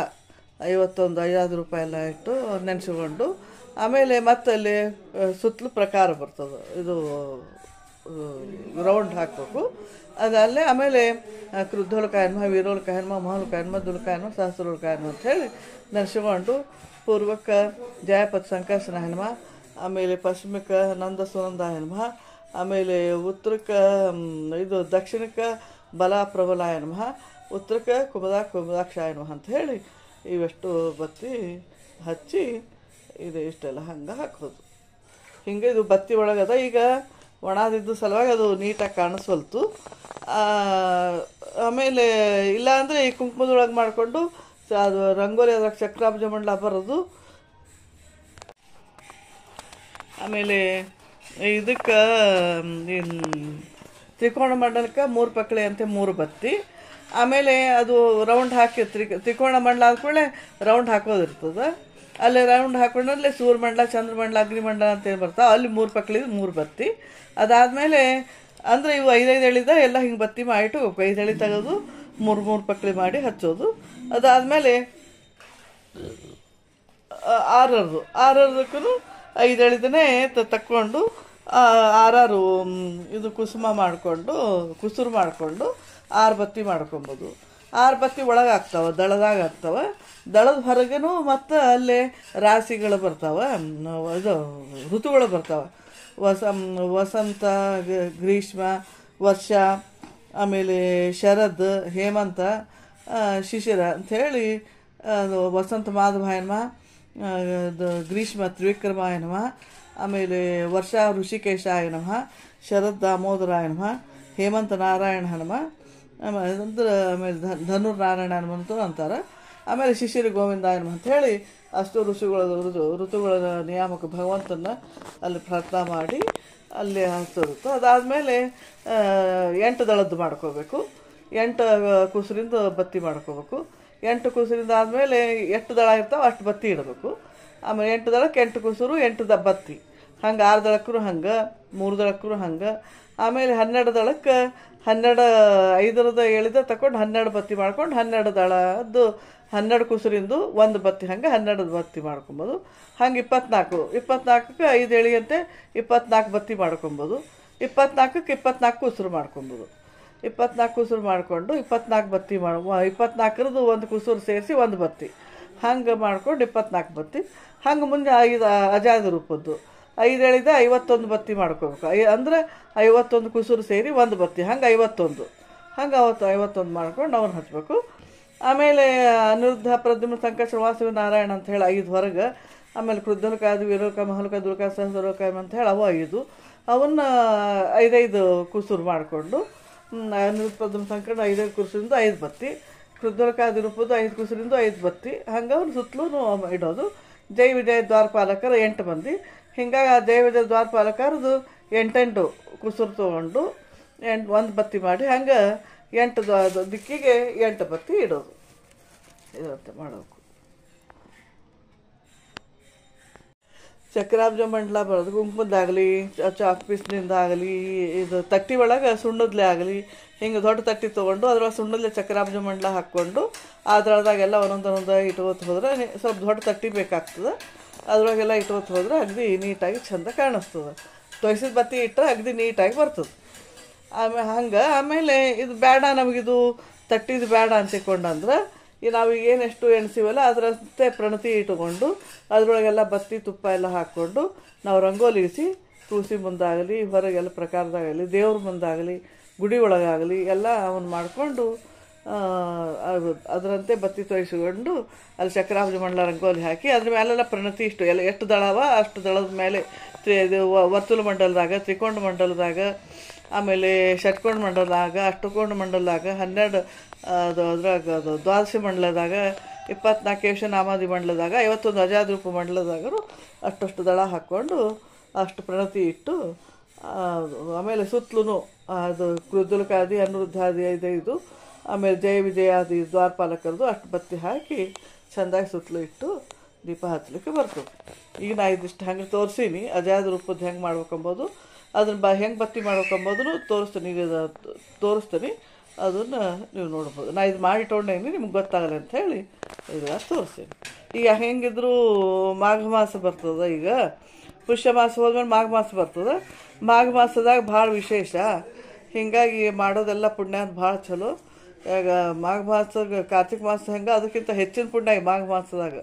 51 ಅಜಾದಿ ರೂಪ ಎಲ್ಲ ಇಟ್ಟು ನೆನೆಸ್ಕೊಂಡು ಆಮೇಲೆ ಮತ್ತಲ್ಲಿ ಸುತ್ತಲೂ ಪ್ರಕಾರ ಬರ್ತದೆ, ಇದು ರೌಂಡ್ ಹಾಕಬೇಕು. ಅದಲ್ಲೇ ಆಮೇಲೆ ಕೃದ್ಧೋಲ್ಕಾಯನ್ಮ, ವೀರೋಲ್ಕಾಯನ್ಮ, ಮಹೋಲ್ಕಾಯನ್ಮ, ದುಲ್ಕಾಯನ್ಮ, ಸಹಸ್ರೋಲ್ಕಾಯನ್ಮ ಅಂಥೇಳಿ ನೆನೆಸ್ಕೊಂಡು ಪೂರ್ವಕ್ಕೆ ಜಯಪತ್ ಸಂಕರ್ಷಣಾಯನ್ಮ, ಆಮೇಲೆ ಪಶ್ಚಿಮಕ್ಕೆ ನಂದ ಸುನಂದಾಯನ್ಮ, ಆಮೇಲೆ ಉತ್ತರಕ್ಕೆ ಇದು ದಕ್ಷಿಣಕ್ಕೆ ಬಲ ಪ್ರಬಲಾಯನ್ಮ, ಉತ್ತರಕ್ಕೆ ಕುಮದಾಕ್ಷಾಯನ್ಮ ಅಂಥೇಳಿ ಇವೆಷ್ಟು ಬತ್ತಿ ಹಚ್ಚಿ ಇದು ಇಷ್ಟೆಲ್ಲ ಹಂಗೆ ಹಾಕೋದು. ಹಿಂಗೆ ಇದು ಬತ್ತಿ ಒಳಗದ. ಈಗ ಒಣದಿದ್ದು ಸಲುವಾಗಿ ಅದು ನೀಟಾಗಿ ಕಾಣಿಸ್ವಲ್ತು. ಆಮೇಲೆ ಇಲ್ಲಾಂದರೆ ಈ ಕುಂಕುಮದೊಳಗೆ ಮಾಡಿಕೊಂಡು ಅದು ರಂಗೋಲಿ ಅದ್ರಾಗ ಚಕ್ರಾಬ್ಜ ಮಂಡಲ ಬರೋದು. ಆಮೇಲೆ ಇದಕ್ಕೆ ತ್ರಿಕೋಣ ಮಂಡಲಕ್ಕೆ 3 ಪಕ್ಕಳೆ ಅಂತೆ 3 ಬತ್ತಿ. ಆಮೇಲೆ ಅದು ರೌಂಡ್ ಹಾಕಿ ತ್ರಿಕೋಣ ಮಂಡಲ ಆದ್ಮೇಲೆ ರೌಂಡ್ ಹಾಕೋದಿರ್ತದೆ. ಅಲ್ಲಿ ರೌಂಡ್ ಹಾಕೊಂಡಲ್ಲಿ ಸೂರ್ಯಮಂಡಲ, ಚಂದ್ರಮಂಡಲ, ಅಗ್ನಿಮಂಡಲ ಅಂತೇನು ಬರ್ತಾವೆ, ಅಲ್ಲಿ 3 ಪಕ್ಕಳಿದು 3 ಬತ್ತಿ. ಅದಾದಮೇಲೆ ಅಂದರೆ ಇವು 5 ಎಳಿದ ಎಲ್ಲ ಹಿಂಗೆ ಬತ್ತಿ ಮಾಡಿಟ್ಟು 5 ಎಳಿ ತೆಗೆದು 3 ಪಕ್ಕಳಿ ಮಾಡಿ ಹಚ್ಚೋದು. ಅದಾದಮೇಲೆ 6 5 ಎಳಿದನೇ ತಕ್ಕೊಂಡು 6 ಇದು ಕುಸುಮ ಮಾಡಿಕೊಂಡು ಕುಸುರು ಮಾಡಿಕೊಂಡು 6 ಬತ್ತಿ ಮಾಡ್ಕೊಬೋದು. 6 ಬತ್ತಿ ಒಳಗೆ ಆಗ್ತಾವೆ, ದಳದಾಗ ಆಗ್ತಾವೆ. ದಳದ ಹೊರಗೇನು ಮತ್ತು ಅಲ್ಲೇ ರಾಶಿಗಳು ಬರ್ತಾವೆ, ಇದು ಋತುಗಳು ಬರ್ತಾವೆ. ವಸಂತ, ಗ್ರೀಷ್ಮ, ವರ್ಷ, ಆಮೇಲೆ ಶರದ್, ಹೇಮಂತ, ಶಿಶಿರ ಅಂಥೇಳಿ ವಸಂತ ಮಾಧವಾಯನ್ಮ, ಗ್ರೀಷ್ಮ ತ್ರಿವಿಕ್ರಮಾಯನಮ, ಆಮೇಲೆ ವರ್ಷ ಋಷಿಕೇಶಾಯನಮ, ಶರದ್ ದಾಮೋದರಾಯನಮ, ಹೇಮಂತ ನಾರಾಯಣ ಹನುಮ, ಆಮೇಲೆ ಧನುರ್ನಾರಾಯಣ ಹನುಮ ಅಂತ ಅಂತಾರೆ. ಆಮೇಲೆ ಶಿಶಿರ ಗೋವಿಂದಾಯನಮ ಅಂಥೇಳಿ ಅಷ್ಟು ಋತುಗಳ ನಿಯಾಮಕ ಭಗವಂತನ ಅಲ್ಲಿ ಪ್ರಾರ್ಥನಾ ಮಾಡಿ ಅಲ್ಲಿ ಹಚ್ಚೋದಿತ್ತು. ಅದಾದಮೇಲೆ 8 ದಳದ್ದು ಮಾಡ್ಕೋಬೇಕು. 8 ಕುಸುರಿಂದ ಬತ್ತಿ ಮಾಡ್ಕೋಬೇಕು. 8 ಕುಸುರಿಂದ ಆದಮೇಲೆ ಎಷ್ಟು ದಳ ಇರ್ತಾವೆ ಅಷ್ಟು ಬತ್ತಿ ಇಡಬೇಕು. ಆಮೇಲೆ 8 ದಳಕ್ಕೆ 8 ಕುಸುರು 8 ಬತ್ತಿ, ಹಂಗೆ 6 ದಳಕ್ಕೂ ಹಂಗೆ, 3 ದಳಕ್ಕೂ ಹಂಗೆ. ಆಮೇಲೆ 12 ದಳಕ್ಕೆ 12 5ರದ ಎಳಿದ ತಗೊಂಡು 12 ಬತ್ತಿ ಮಾಡ್ಕೊಂಡು 12 ದಳದ್ದು 12 ಕುಸುರಿಂದು 1 ಬತ್ತಿ, ಹಂಗೆ 12 ಬತ್ತಿ ಮಾಡ್ಕೊಬೋದು. ಹಂಗೆ 24ಕ್ಕೆ 5 ಎಳಿಯಂತೆ 24 ಬತ್ತಿ ಮಾಡ್ಕೊಬೋದು. 24ಕ್ಕೆ 24 ಕುಸುರು ಮಾಡ್ಕೊಬೋದು. 24 ಕುಸುರು ಮಾಡಿಕೊಂಡು 24 ಬತ್ತಿ 24ರದ್ದು 1 ಕುಸುರು ಸೇರಿಸಿ 1 ಬತ್ತಿ, ಹಂಗೆ ಮಾಡ್ಕೊಂಡು 24 ಬತ್ತಿ. ಹಂಗೆ ಮುಂದೆ 5 ಅಜಾದ ರೂಪದ್ದು 5 ಎಳಿದ 51 ಬತ್ತಿ ಮಾಡ್ಕೋಬೇಕು. ಅಂದರೆ 51 ಕುಸುರು ಸೇರಿ 1 ಬತ್ತಿ, ಹಂಗೆ 51, ಹಂಗೆ 51 ಮಾಡ್ಕೊಂಡು ಅವನ್ನ ಹಚ್ಚಬೇಕು. ಆಮೇಲೆ ಅನಿರುದ್ಧ, ಪ್ರದ್ಯುಮ್ನ, ಸಂಕರ್ಷಣ, ವಾಸವಿ, ನಾರಾಯಣ ಅಂತ ಹೇಳಿ 5 ಹೊರಗೆ. ಆಮೇಲೆ ಕೃದ್ಧೋಲ್ಕಾಯ, ವೀರೋಲ್ಕಾಯ, ಮಹೋಲ್ಕಾಯ, ದುಲ್ಕಾಯ, ಸಹಸ್ರೋಲ್ಕಾಯ ಅಂತ ಹೇಳಿ ಅವು 5. ಅವನ್ನ 5 ಕುಸುರು ಮಾಡಿಕೊಂಡು ಅನಿರುದ್ಧ, ಪ್ರದ್ಯುಮ್ನ, ಸಂಕರ್ಷಣ 5 ಕುಸುರಿಂದ 5 ಬತ್ತಿ, ಕೃದ್ಧೋಲ್ಕಾಯ ರೂಪದ್ದು 5 ಕುಸುರಿಂದ 5 ಬತ್ತಿ, ಹಂಗೆ ಅವ್ರು ಸುತ್ತಲೂ ಇಡೋದು. ಜೈ ವಿಜಯ ದ್ವಾರಪಾಲಕರು 8 ಮಂದಿ. ಹಿಂಗಾಗಿ ಆ ಜೈ ವಿಜಯ ದ್ವಾರಪಾಲಕರದು 8 ಕುಸುರು ತೊಗೊಂಡು 1 ಬತ್ತಿ ಮಾಡಿ ಹಂಗೆ 8 ದಿಕ್ಕಿಗೆ 8 ಬತ್ತಿ ಇಡೋದು. ಇದಂತೆ ಮಾಡಬೇಕು. ಚಕ್ರಾಬ್ಜ ಮಂಡಲ ಬರೋದು ಕುಂಕುಮದ್ದಾಗಲಿ, ಚಾಕ್ ಪೀಸ್ನಿಂದ ಆಗಲಿ, ಇದು ತಟ್ಟಿ ಒಳಗೆ ಸುಣ್ಣದ್ಲೆ ಆಗಲಿ, ಹಿಂಗೆ ದೊಡ್ಡ ತಟ್ಟಿ ತೊಗೊಂಡು ಅದ್ರೊಳಗೆ ಸುಣ್ಣದ್ಲೆ ಚಕ್ರಾಬ್ಜ ಮಂಡಲ ಹಾಕ್ಕೊಂಡು ಅದ್ರೊಳಗೆಲ್ಲ ಒಂದೊಂದೊಂದು ಇಟ್ಕೋತ ಹೋದ್ರೆ ಸ್ವಲ್ಪ ದೊಡ್ಡ ತಟ್ಟಿ ಬೇಕಾಗ್ತದೆ. ಅದ್ರೊಳಗೆಲ್ಲ ಇಟ್ಕೋತ ಹೋದ್ರೆ ಅಗದಿ ನೀಟಾಗಿ ಚಂದ ಕಾಣಿಸ್ತದೆ. ತೊಯ್ಸಿದ ಬತ್ತಿ ಇಟ್ಟರೆ ಅಗದಿ ನೀಟಾಗಿ ಬರ್ತದೆ. ಆಮೇಲೆ ಇದು ಬೇಡ, ನಮಗಿದು ತಟ್ಟಿದು ಬೇಡ ಅಂತಿಕೊಂಡಂದ್ರೆ ನಾವೀಗ ಏನೆಷ್ಟು ಎಣ್ಸಿವಲ್ಲ ಅದರಂತೆ ಪ್ರಣತಿ ಇಟ್ಟುಕೊಂಡು ಅದರೊಳಗೆಲ್ಲ ಬತ್ತಿ ತುಪ್ಪ ಎಲ್ಲ ಹಾಕ್ಕೊಂಡು ನಾವು ರಂಗೋಲಿ ಇರಿಸಿ ತುಳಸಿ ಮುಂದಾಗಲಿ, ಹೊರಗೆಲ್ಲ ಪ್ರಕಾರದಾಗಲಿ, ದೇವ್ರ ಮುಂದಾಗಲಿ, ಗುಡಿ ಒಳಗಾಗಲಿ ಎಲ್ಲ ಅವನ್ನ ಮಾಡಿಕೊಂಡು ಅದರಂತೆ ಬತ್ತಿ ತೊಯ್ಸ್ಕೊಂಡು ಅಲ್ಲಿ ಚಕ್ರಾಬ್ಜ ಮಂಡಲ ರಂಗೋಲಿ ಹಾಕಿ ಅದ್ರ ಮೇಲೆಲ್ಲ ಪ್ರಣತಿ ಇಷ್ಟು ಎಲ್ಲ ಎಷ್ಟು ದಳವ ಅಷ್ಟು ದಳದ ಮೇಲೆ ಇದು ವರ್ತುಲ ಮಂಡಲದಾಗ, ತ್ರಿಕೋಣ ಮಂಡಲದಾಗ, ಆಮೇಲೆ ಷಟ್ಕೋಣ ಮಂಡಲದಾಗ, ಅಷ್ಟಕೋಣ ಮಂಡಲದಾಗ, 12 ಅದ್ರಾಗ ಅದು ದ್ವಾದಶಿ ಮಂಡಲದಾಗ, 24 ಕೇಶನಾಮಾದಿ ಮಂಡಲದಾಗ, 51 ಅಜಾದ್ರೂಪ ಮಂಡಲದಾಗರು ಅಷ್ಟು ದಳ ಹಾಕ್ಕೊಂಡು ಅಷ್ಟು ಪ್ರಣತಿ ಇಟ್ಟು ಆಮೇಲೆ ಸುತ್ತಲೂ ಅದು ಕೃದ್ಧೋಲ್ಕಾದಿ, ಅನಿರುದ್ಧಾದಿ 5 ಆಮೇಲೆ ಜಯ ವಿಜಯಾದಿ ದ್ವಾರಪಾಲಕರದು ಅಷ್ಟು ಬತ್ತಿ ಹಾಕಿ ಚೆಂದಾಗಿ ಸುತ್ತಲೂ ಇಟ್ಟು ದೀಪ ಹಚ್ಚಲಿಕ್ಕೆ ಬರ್ತದೆ. ಈಗ ನಾ ಇದಿಷ್ಟು ಹಂಗೆ ತೋರಿಸೀನಿ, ಅಜಾದ ರೂಪದ್ದು ಹೆಂಗೆ ಮಾಡ್ಬೇಕಂಬೋದು, ಅದನ್ನು ಹೆಂಗೆ ಬತ್ತಿ ಮಾಡ್ಬೇಕಂಬೋದನ್ನು ತೋರಿಸ್ತೀನಿ. ಅದನ್ನು ನೀವು ನೋಡ್ಬೋದು. ನಾ ಇದು ಮಾಡಿಟ್ಟೊಂಡೇನಿ, ನಿಮ್ಗೆ ಗೊತ್ತಾಗಲ್ಲ ಅಂಥೇಳಿ ಇದೆಲ್ಲ ತೋರಿಸ್ತೀನಿ. ಈಗ ಹೆಂಗಿದ್ರು ಮಾಘ ಮಾಸ ಬರ್ತದೆ. ಈಗ ಪುಷ್ಯ ಮಾಸ ಹೋದ್ಮೇಲೆ ಮಾಘ ಮಾಸ ಬರ್ತದೆ. ಮಾಘ ಮಾಸದಾಗ ಭಾಳ ವಿಶೇಷ, ಹೀಗಾಗಿ ಮಾಡೋದೆಲ್ಲ ಪುಣ್ಯ ಅಂತ ಭಾಳ ಚಲೋ. ಈಗ ಮಾಘ ಮಾಸದಾಗ ಕಾರ್ತಿಕ ಮಾಸ ಹೆಂಗೆ ಅದಕ್ಕಿಂತ ಹೆಚ್ಚಿನ ಪುಣ್ಯ ಈ ಮಾಘ ಮಾಸದಾಗ.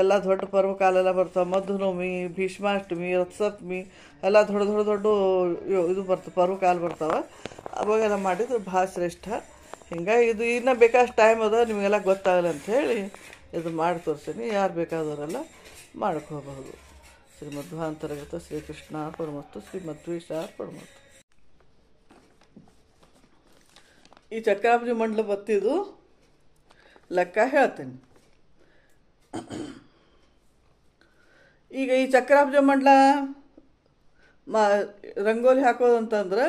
ಎಲ್ಲ ದೊಡ್ಡ ಪರ್ವ ಕಾಲೆಲ್ಲ ಬರ್ತಾವೆ. ಮಧುನವಮಿ, ಭೀಷ್ಮಾಷ್ಟಮಿ, ರಥಸಪ್ತಮಿ ಎಲ್ಲ ದೊಡ್ಡ ಇದು ಬರ್ತವೆ, ಪರ್ವ ಕಾಲ ಬರ್ತಾವೆ. ಅವಾಗೆಲ್ಲ ಮಾಡಿದ್ರೆ ಭಾಳ ಶ್ರೇಷ್ಠ. ಹಿಂಗಾಗಿ ಇದು ಇನ್ನೂ ಬೇಕಾದಷ್ಟು ಟೈಮ್ ಅದ, ನಿಮಗೆಲ್ಲ ಗೊತ್ತಾಗಲ್ಲ ಅಂಥೇಳಿ ಇದು ಮಾಡಿ ತೋರಿಸ್ತೀನಿ. ಯಾರು ಬೇಕಾದವರೆಲ್ಲ ಮಾಡ್ಕೋಬಹುದು. ಶ್ರೀಮಧ್ವಾಂತರ್ಗತ ಶ್ರೀಕೃಷ್ಣ ಪರಮಸ್ತು, ಶ್ರೀಮಧ್ವೇಶ ಪರಮಸ್ತು. ಈ ಚಕ್ರಾಬ್ಜಿ ಮಂಡಲ ಬತ್ತಿದು ಲೆಕ್ಕ ಹೇಳ್ತೀನಿ. ಈಗ ಈ ಚಕ್ರಾಬ್ಜ ಮಂಡಲ ರಂಗೋಲಿ ಹಾಕೋದು ಅಂತಂದ್ರೆ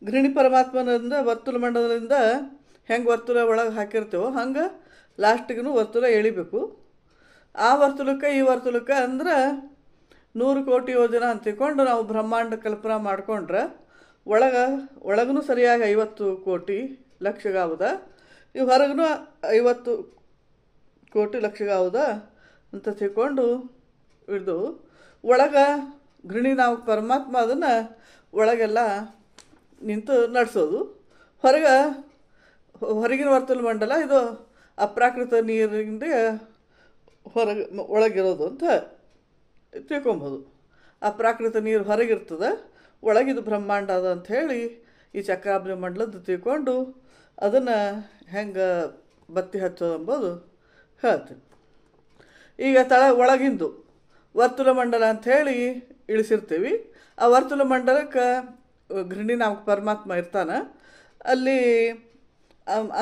ಗೃಹಿಣಿ ಪರಮಾತ್ಮನಿಂದ ವರ್ತುಲ ಮಂಡಲದಿಂದ ಹೆಂಗೆ ವರ್ತುಲ ಒಳಗೆ ಹಾಕಿರ್ತೇವೋ ಹಂಗೆ ಲಾಸ್ಟಿಗೂ ವರ್ತುಲ ಎಳಿಬೇಕು. ಆ ವರ್ತುಲಕ್ಕೆ ಈ ವರ್ತುಲಕ್ಕೆ ಅಂದ್ರೆ 100 ಕೋಟಿ ಯೋಜನೆ ಅಂತ ತಿಳ್ಕೊಂಡು ನಾವು ಬ್ರಹ್ಮಾಂಡ ಕಲ್ಪನಾ ಮಾಡಿಕೊಂಡ್ರೆ ಒಳಗೂ ಸರಿಯಾಗಿ 50 ಕೋಟಿ ಲಕ್ಷಗಾವುದ, ಇವು ಹೊರಗೂ 50 ಕೋಟಿ ಲಕ್ಷಗಾವುದ ಅಂತ ತಿಳ್ಕೊಂಡು ಹಿಡಿದು ಒಳಗೆ ಗೃಹಿಣಿ ನಾವು ಪರಮಾತ್ಮ ಅದನ್ನು ಒಳಗೆಲ್ಲ ನಿಂತು ನಡೆಸೋದು. ಹೊರಗಿನ ವರ್ತುಲ ಮಂಡಲ ಇದು ಅಪ್ರಾಕೃತ ನೀರಿಂದ ಒಳಗಿರೋದು ಅಂತ ತಿಳ್ಕೊಬೋದು. ಅಪ್ರಾಕೃತ ನೀರು ಹೊರಗಿರ್ತದೆ, ಒಳಗಿದು ಬ್ರಹ್ಮಾಂಡ ಅದ ಅಂಥೇಳಿ ಈ ಚಕ್ರಾಬ್ಜ ಮಂಡಲದ್ದು ತಿಳ್ಕೊಂಡು ಅದನ್ನು ಹೆಂಗೆ ಬತ್ತಿ ಹಚ್ಚೋದು ಎಂಬುದು ಹೇಳ್ತೀನಿ. ಈಗ ಒಳಗಿಂದು ವರ್ತುಲ ಮಂಡಲ ಅಂಥೇಳಿ ಇಳಿಸಿರ್ತೀವಿ. ಆ ವರ್ತುಲ ಮಂಡಲಕ್ಕೆ ಗೃಹಿಣಿ ನಾವು ಪರಮಾತ್ಮ ಇರ್ತಾನೆ. ಅಲ್ಲಿ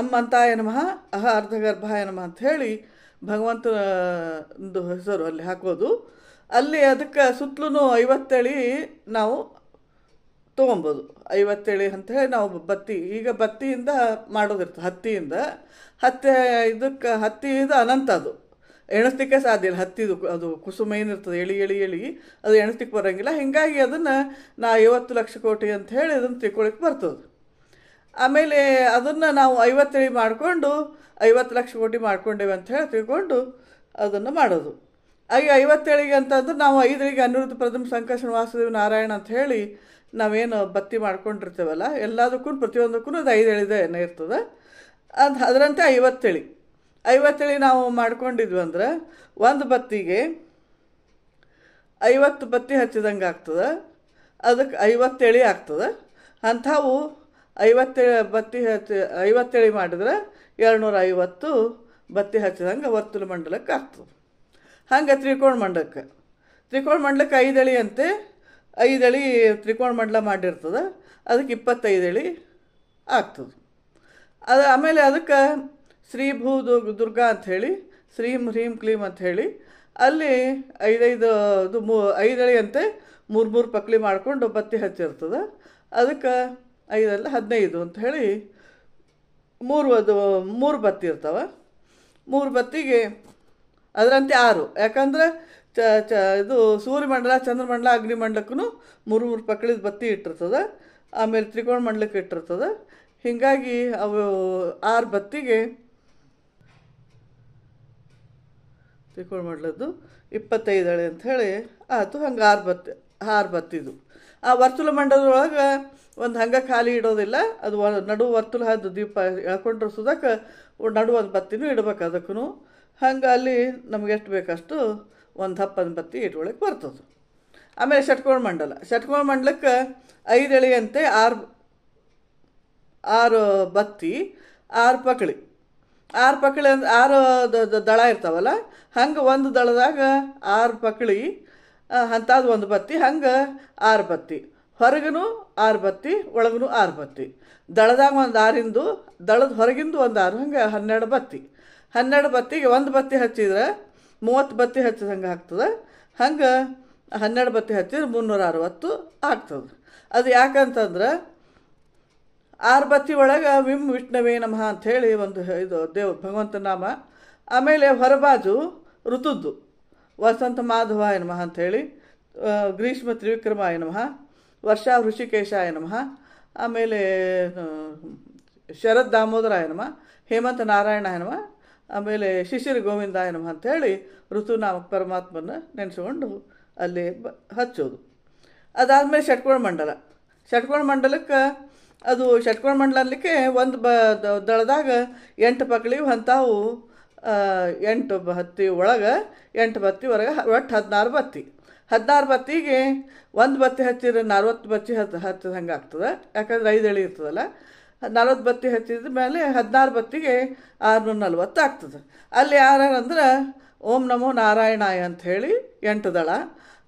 ಅಮ್ಮಂತಾಯ ನಮಃ ಅಹ ಅರ್ಧಗರ್ಭಾಯ ನಮಃ ಅಂಥೇಳಿ ಭಗವಂತನದು ಹೆಸರು ಅಲ್ಲಿ ಹಾಕೋದು. ಅಲ್ಲಿ ಅದಕ್ಕೆ ಸುತ್ತಲೂ 50 ಎಳೆ ನಾವು ತೊಗೊಬೋದು. 50 ಎಳೆ ಅಂಥೇಳಿ ನಾವು ಬತ್ತಿಯಿಂದ ಮಾಡೋದಿರ್ತದೆ. ಹತ್ತಿಯಿಂದ ಅನಂತ ಅದು ಎಣಿಸ್ಲಿಕ್ಕೆ ಸಾಧ್ಯ ಇಲ್ಲ. ಹತ್ತಿದು ಅದು ಕುಸುಮ ಏನಿರ್ತದೆ ಎಳಿ ಅದು ಎಣಿಸ್ಲಿಕ್ಕೆ ಬರೋಂಗಿಲ್ಲ. ಹೀಗಾಗಿ ಅದನ್ನು ನಾ 50 ಲಕ್ಷ ಕೋಟಿ ಅಂಥೇಳಿ ಅದನ್ನು ತಿಳ್ಕೊಳಕ್ಕೆ ಬರ್ತದೆ. ಆಮೇಲೆ ಅದನ್ನು ನಾವು 50 ಎಳೆ ಮಾಡಿಕೊಂಡು 50 ಲಕ್ಷ ಕೋಟಿ ಮಾಡ್ಕೊಂಡೇವೆ ಅಂಥೇಳಿ ತಿಳ್ಕೊಂಡು ಅದನ್ನು ಮಾಡೋದು. ಹಾಗೆ 50 ಎಳೆಗೆ ಅಂತಂದ್ರೆ ನಾವು 5 ಎಳೆಗೆ ಅನಿರುದ್ಧ ಪ್ರಥಮ ಸಂಕರ್ಷಣ ವಾಸುದೇವ ನಾರಾಯಣ ಅಂಥೇಳಿ ನಾವೇನು ಬತ್ತಿ ಮಾಡ್ಕೊಂಡಿರ್ತೇವಲ್ಲ ಎಲ್ಲದಕ್ಕೂ ಪ್ರತಿಯೊಂದಕ್ಕೂ ಅದು 5 ಎಳೆದೇ ಇರ್ತದೆ. ಅದರಂತೆ 50 ಎಳೆ 50 ಎಳೆ ನಾವು ಮಾಡ್ಕೊಂಡಿದ್ವಿ ಅಂದ್ರೆ ಒಂದು ಬತ್ತಿಗೆ 50 ಬತ್ತಿ ಹಚ್ಚಿದಂಗೆ ಆಗ್ತದೆ. ಅದಕ್ಕೆ 50 ಎಳೆ ಆಗ್ತದೆ. ಅಂಥವು 50 ಎಳೆ ಮಾಡಿದ್ರೆ 250 ಬತ್ತಿ ಹಚ್ಚಿದಂಗೆ ವರ್ತುಲ ಮಂಡಲಕ್ಕೆ ಆಗ್ತದೆ. ಹಂಗೆ ತ್ರಿಕೋಣ ಮಂಡಲಕ್ಕೆ 5 ಎಳೆ ಅಂತೆ 5 ಎಳೆ ತ್ರಿಕೋಣ ಮಂಡಲ ಮಾಡಿರ್ತದೆ. ಅದಕ್ಕೆ 25 ಎಳೆ ಆಗ್ತದೆ. ಆಮೇಲೆ ಅದಕ್ಕೆ ಶ್ರೀ ಭೂ ದುರ್ಗಾ ಅಂಥೇಳಿ ಶ್ರೀಂ ಹ್ರೀಂ ಕ್ಲೀಂ ಅಂಥೇಳಿ ಅಲ್ಲಿ 5 ಎಳೆ ಅಂತೆ 3 ಪಕ್ಲಿ ಮಾಡಿಕೊಂಡು ಬತ್ತಿ ಹಚ್ಚಿರ್ತದೆ. ಅದಕ್ಕೆ 5 15 ಅಂಥೇಳಿ 3 ಬತ್ತಿ ಇರ್ತವೆ. 3 ಬತ್ತಿಗೆ ಅದರಂತೆ 6. ಯಾಕಂದ್ರೆ ಇದು ಸೂರ್ಯಮಂಡಲ, ಚಂದ್ರಮಂಡಲ, ಅಗ್ನಿಮಂಡಲಕ್ಕೂ 3 ಪಕ್ಳಿದ ಬತ್ತಿ ಇಟ್ಟಿರ್ತದೆ. ಆಮೇಲೆ ತ್ರಿಕೋಣ ಮಂಡಲಕ್ಕೆ ಇಟ್ಟಿರ್ತದೆ. ಹೀಗಾಗಿ ಅವು 6 ಬತ್ತಿಗೆ ತ್ರಿಕೋಣ ಮಂಡಲದ್ದು 25 ಎಳೆ ಅಂಥೇಳಿ ಆಯಿತು. ಹಂಗೆ 6 ಬತ್ತಿದು. ಆ ವರ್ತುಲ ಮಂಡಲದೊಳಗೆ ಒಂದು ಹಂಗೆ ಖಾಲಿ ಇಡೋದಿಲ್ಲ. ಅದು ನಡು ವರ್ತುಲ ಹದ್ದು ದೀಪ ಎಳ್ಕೊಂಡ್ರೆ ಸುದಕ್ಕೆ ನಡು ಒಂದು ಬತ್ತಿನೂ ಇಡ್ಬೇಕು ಅದಕ್ಕೂ. ಹಂಗೆ ಅಲ್ಲಿ ನಮ್ಗೆ ಎಷ್ಟು ಬೇಕಷ್ಟು ಒಂದು 10 ಬತ್ತಿ ಇಟ್ಕೊಳಕ್ಕೆ ಬರ್ತದೆ. ಆಮೇಲೆ ಷಟ್ಕೋಣ ಮಂಡಲಕ್ಕೆ 5 ಎಳೆ ಅಂತೆ 6 ಬತ್ತಿ 6 ಪಕಳಿ 6 ಪಕಳಿ ಅಂದ್ರೆ 6 ದಳ ಇರ್ತಾವಲ್ಲ, ಹಂಗೆ ಒಂದು ದಳದಾಗ 6 ಪಕಳಿ ಅಂಥದ್ದು ಒಂದು ಬತ್ತಿ. ಹಂಗೆ 6 ಬತ್ತಿ ಹೊರಗೂ 6 ಬತ್ತಿ ಒಳಗೂ 6 ಬತ್ತಿ. ದಳದಾಗ ಒಂದು 6 ದಳದ ಹೊರಗಿಂದು ಒಂದು 6 ಹಂಗೆ 12 ಬತ್ತಿ. 12 ಬತ್ತಿಗೆ ಒಂದು ಬತ್ತಿ ಹಚ್ಚಿದ್ರೆ 30 ಬತ್ತಿ ಹಚ್ಚಿದಂಗೆ ಆಗ್ತದೆ. ಹಂಗೆ 12 ಬತ್ತಿ ಹಚ್ಚಿದ್ರೆ 360 ಆಗ್ತದೆ. ಅದು ಯಾಕಂತಂದ್ರೆ 6 ಬತ್ತಿ ಒಳಗೆ ವಿಮ್ ವಿಷ್ಣವೇ ನಮಃ ಅಂಥೇಳಿ ಒಂದು ಇದು ಭಗವಂತನ ನಾಮ. ಆಮೇಲೆ ಹೊರಬಾಜು ಋತುದ್ದು ವಸಂತ ಮಾಧವಾಯ ನಮಃ ಅಂಥೇಳಿ, ಗ್ರೀಷ್ಮ ತ್ರಿವಿಕ್ರಮಾಯ ನಮಃ, ವರ್ಷಾ ಋಷಿಕೇಶಾಯ ನಮಃ, ಆಮೇಲೆ ಶರದ್ ದಾಮೋದರಾಯ ನಮಃ, ಹೇಮಂತ ನಾರಾಯಣಾಯ ನಮಃ, ಆಮೇಲೆ ಶಿಶಿರ ಗೋವಿಂದಾಯ ನಮಃ ಅಂಥೇಳಿ ಋತುನಾಮಕ ಪರಮಾತ್ಮನ ನೆನೆಸ್ಕೊಂಡು ಅಲ್ಲಿ ಹಚ್ಚೋದು. ಅದಾದಮೇಲೆ ಷಟ್ಕೋಣ ಮಂಡಲ. ಷಟ್ಕೋಣ ಮಂಡಲಕ್ಕೆ ಅದು ಷಟ್ಕೋಣ ಮಂಡಲ ಅನ್ಲಿಕ್ಕೆ ಒಂದು ದಳದಾಗ 8 ಪಕಳಿವು ಅಂಥವು 8 ಬತ್ತಿ ಒಳಗೆ 8 ಬತ್ತಿ ಹೊರಗೆ ಒಟ್ಟು 16 ಬತ್ತಿ. 16 ಬತ್ತಿಗೆ ಒಂದು ಬತ್ತಿ ಹಚ್ಚಿದ್ರೆ 40 ಬತ್ತಿ ಹಚ್ಚದ ಹಂಗೆ ಆಗ್ತದೆ. ಯಾಕಂದ್ರೆ 5 ಎಳೆ ಇರ್ತದಲ್ಲ. 40 ಬತ್ತಿ ಹಚ್ಚಿದ ಮೇಲೆ 16 ಬತ್ತಿಗೆ 640 ಆಗ್ತದೆ. ಅಲ್ಲಿ ಯಾರಂದ್ರೆ ಓಂ ನಮೋ ನಾರಾಯಣಾಯ ಅಂಥೇಳಿ 8 ದಳ,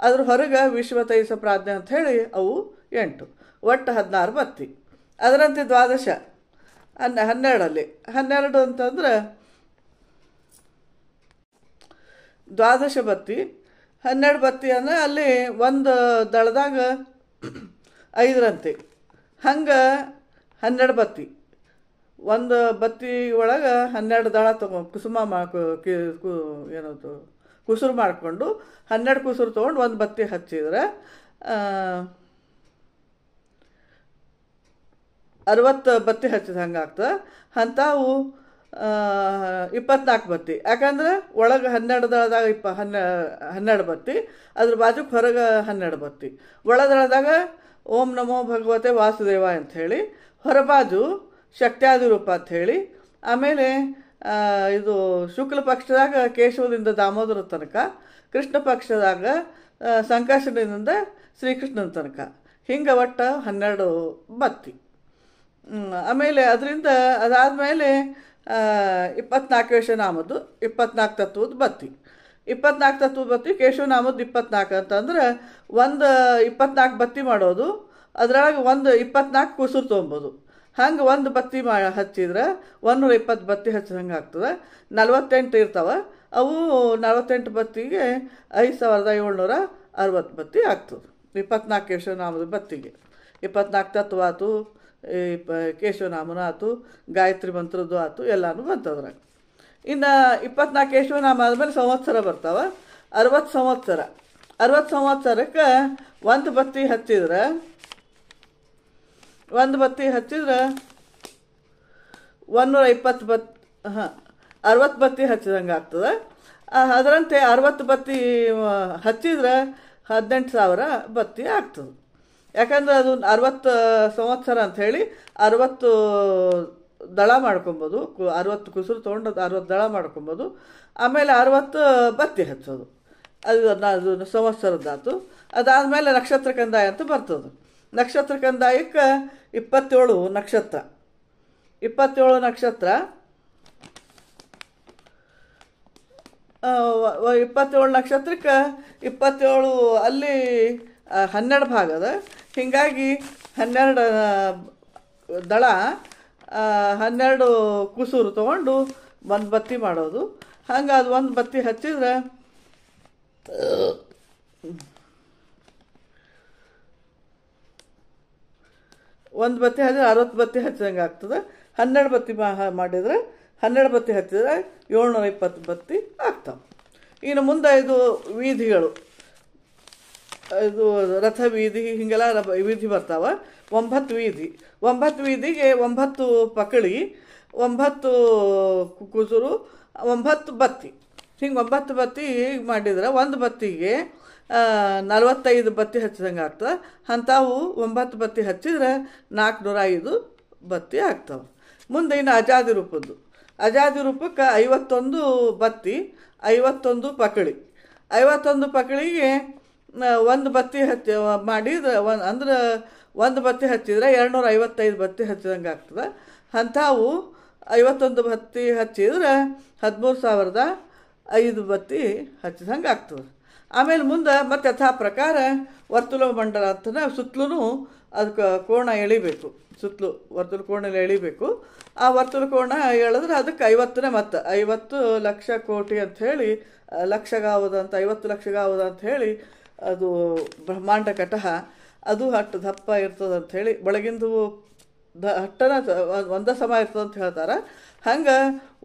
ಅದ್ರ ಹೊರಗೆ ವಿಶ್ವತೈಸ ಪ್ರಾಜ್ಞೆ ಅಂಥೇಳಿ ಅವು 8, ಒಟ್ಟು 16 ಬತ್ತಿ. ಅದರಂತೆ ದ್ವಾದಶ 12 12 ಅಂತಂದ್ರೆ ದ್ವಾದಶ ಬತ್ತಿ 12 ಬತ್ತಿ ಅಂದರೆ ಅಲ್ಲಿ ಒಂದು ದಳದಾಗ 5ರಂತೆ, ಹಂಗೆ 12 ಬತ್ತಿ. ಒಂದು ಬತ್ತಿ ಒಳಗೆ 12 ದಳ ಕುಸುಮ ಏನದು ಕುಸುರು ಮಾಡಿಕೊಂಡು 12 ಕುಸುರು ತೊಗೊಂಡು ಒಂದು ಬತ್ತಿ ಹಚ್ಚಿದ್ರೆ 60 ಬತ್ತಿ ಹಚ್ಚಿದ ಹಂಗೆ ಆಗ್ತದೆ. ಅಂಥವು 24 ಬತ್ತಿ. ಯಾಕಂದ್ರೆ ಒಳಗೆ 12 ದಳದಾಗ 12 ಬತ್ತಿ, ಅದ್ರ ಬಾಜುಕ್ಕೆ ಹೊರಗೆ 12 ಬತ್ತಿ. ಒಳದಳದಾಗ ಓಂ ನಮೋ ಭಗವತೆ ವಾಸುದೇವ ಅಂಥೇಳಿ, ಹೊರಬಾಜು ಶಕ್ತ್ಯಾದಿ ರೂಪ ಅಂಥೇಳಿ, ಆಮೇಲೆ ಇದು ಶುಕ್ಲ ಪಕ್ಷದಾಗ ಕೇಶವದಿಂದ ದಾಮೋದರ ತನಕ, ಕೃಷ್ಣ ಪಕ್ಷದಾಗ ಸಂಕರ್ಷಣದಿಂದ ಶ್ರೀಕೃಷ್ಣನ ತನಕ, ಹಿಂಗೆ ಒಟ್ಟು 12 ಬತ್ತಿ. ಆಮೇಲೆ ಅದರಿಂದ ಅದಾದಮೇಲೆ 24 ಕೇಶವನಾಮದ್ದು 24 ತತ್ವದ ಬತ್ತಿ. 24 ತತ್ವದ ಬತ್ತಿ ಕೇಶವನಾಮದ್ದು 24 ಅಂತಂದ್ರೆ ಒಂದು 24 ಬತ್ತಿ ಮಾಡೋದು, ಅದರೊಳಗೆ ಒಂದು 24 ಕುಸುರು ತೊಗೊಬೋದು. ಹಂಗೆ ಒಂದು ಬತ್ತಿ ಹಚ್ಚಿದ್ರೆ 120 ಬತ್ತಿ ಹಚ್ಚಿದಂಗೆ ಆಗ್ತದೆ. 48 ಇರ್ತಾವೆ, ಅವು 48 ಬತ್ತಿಗೆ 5760 ಬತ್ತಿ ಆಗ್ತದೆ. 24 ಕೇಶವನಾಮದ ಬತ್ತಿಗೆ 24 ತತ್ವ ಆಯ್ತು, ಕೇಶವನಾಮನ ಆಯ್ತು, ಗಾಯತ್ರಿ ಮಂತ್ರದ್ದು ಆಯ್ತು, ಎಲ್ಲನೂ ಬಂತದ್ರಾಗ. ಇನ್ನು 24 ಕೇಶವನಾಮ ಆದಮೇಲೆ ಸಂವತ್ಸರ ಬರ್ತಾವೆ. 60 ಸಂವತ್ಸರ. 60 ಸಂವತ್ಸರಕ್ಕೆ ಒಂದು ಬತ್ತಿ ಹಚ್ಚಿದ್ರೆ 120 ಬತ್ತಿ 60 ಬತ್ತಿ ಹಚ್ಚಿದಂಗೆ ಆಗ್ತದೆ. ಅದರಂತೆ 60 ಬತ್ತಿ ಹಚ್ಚಿದ್ರೆ 18,000 ಬತ್ತಿ ಆಗ್ತದೆ. ಯಾಕಂದ್ರೆ ಅದು 60 ಸಂವತ್ಸರ ಅಂಥೇಳಿ 60 ದಳ ಮಾಡ್ಕೊಬೋದು. 60 ಕುಸುರು ತೊಗೊಂಡು 60 ದಳ ಮಾಡ್ಕೊಬೋದು. ಆಮೇಲೆ 60 ಬತ್ತಿ ಹಚ್ಚೋದು, ಅದು ಸಂವತ್ಸರದ್ದಾಯ್ತು. ಅದಾದಮೇಲೆ ನಕ್ಷತ್ರ ಕಂದಾಯ ಅಂತ ಬರ್ತದೆ. ನಕ್ಷತ್ರ ಕಂದಾಯಕ್ಕೆ 27 ನಕ್ಷತ್ರ. 27 ನಕ್ಷತ್ರ 27 ನಕ್ಷತ್ರಕ್ಕೆ 27 ಅಲ್ಲಿ 12 ಭಾಗ ಅದ. ಹೀಗಾಗಿ 12 ದಳ 12 ಕುಸುರು ತೊಗೊಂಡು ಒಂದು ಬತ್ತಿ ಮಾಡೋದು. ಹಂಗೆ ಅದು ಒಂದು ಬತ್ತಿ ಹಚ್ಚಿದ್ರೆ ಒಂದು ಬತ್ತಿ ಹಚ್ಚಿದ್ರೆ 60 ಬತ್ತಿ ಹಚ್ಚಿದಂಗೆ ಆಗ್ತದೆ. 12 ಬತ್ತಿ ಮಾಡಿದರೆ 12 ಬತ್ತಿ ಹಚ್ಚಿದ್ರೆ 720 ಬತ್ತಿ ಆಗ್ತಾವೆ. ಇನ್ನು ಮುಂದೆ ಇದು ವೀಧಿಗಳು, ಇದು ರಥ ವೀಧಿ ಹೀಗೆಲ್ಲ ವೀಧಿ ಬರ್ತಾವೆ. 9 ವೀಧಿ. 9 ವೀಧಿಗೆ 9 ಪಕಳಿ, 9 ಕುಸುರು, 9 ಬತ್ತಿ. ಹಿಂಗೆ 9 ಬತ್ತಿ ಮಾಡಿದ್ರೆ ಒಂದು ಬತ್ತಿಗೆ 45 ಬತ್ತಿ ಹಚ್ಚಿದಂಗೆ ಆಗ್ತದೆ. ಅಂಥವು 9 ಬತ್ತಿ ಹಚ್ಚಿದ್ರೆ 405 ಬತ್ತಿ ಆಗ್ತವೆ. ಮುಂದೆ ಇನ್ನು ಅಜಾದಿ ರೂಪದ್ದು. ಅಜಾದಿ ರೂಪಕ್ಕೆ 51 ಬತ್ತಿ, 51 ಪಕಳಿ. 51 ಪಕಳಿಗೆ ಒಂದು ಬತ್ತಿ ಮಾಡಿದ್ರೆ ಅಂದ್ರೆ ಒಂದು ಬತ್ತಿ ಹಚ್ಚಿದ್ರೆ 255 ಬತ್ತಿ ಹಚ್ಚಿದಂಗೆ ಆಗ್ತದೆ. ಅಂಥವು 51 ಬತ್ತಿ ಹಚ್ಚಿದ್ರೆ 13,005 ಬತ್ತಿ ಹಚ್ಚಿದಂಗೆ ಆಗ್ತದೆ. ಆಮೇಲೆ ಮುಂದೆ ಮತ್ತೆ ಯಥಾ ಪ್ರಕಾರ ವರ್ತುಲ ಮಂಡಲ ಅಂತಲೇ ಸುತ್ತಲೂ ಅದಕ್ಕೆ ಕೋಣ ಎಳಿಬೇಕು. ಸುತ್ತಲೂ ವರ್ತುಲ ಕೋಣಲ್ಲಿ ಎಳಿಬೇಕು. ಆ ವರ್ತುಲ ಕೋಣ ಎಳೆದ್ರೆ ಅದಕ್ಕೆ 50ನೇ ಮತ್ತು 50 ಲಕ್ಷ ಕೋಟಿ ಅಂಥೇಳಿ ಲಕ್ಷಗಾವದ ಅಂತ 50 ಲಕ್ಷಗಾವದ ಅಂಥೇಳಿ ಅದು ಬ್ರಹ್ಮಾಂಡ ಕಟಹ ಅದು ಹಟ್ಟು ದಪ್ಪ ಇರ್ತದೆ ಅಂಥೇಳಿ. ಒಳಗಿಂದು ಹಟ್ಟನ ಒಂದೇ ಸಮ ಇರ್ತದೆ ಅಂತ ಹೇಳ್ತಾರೆ. ಹಂಗೆ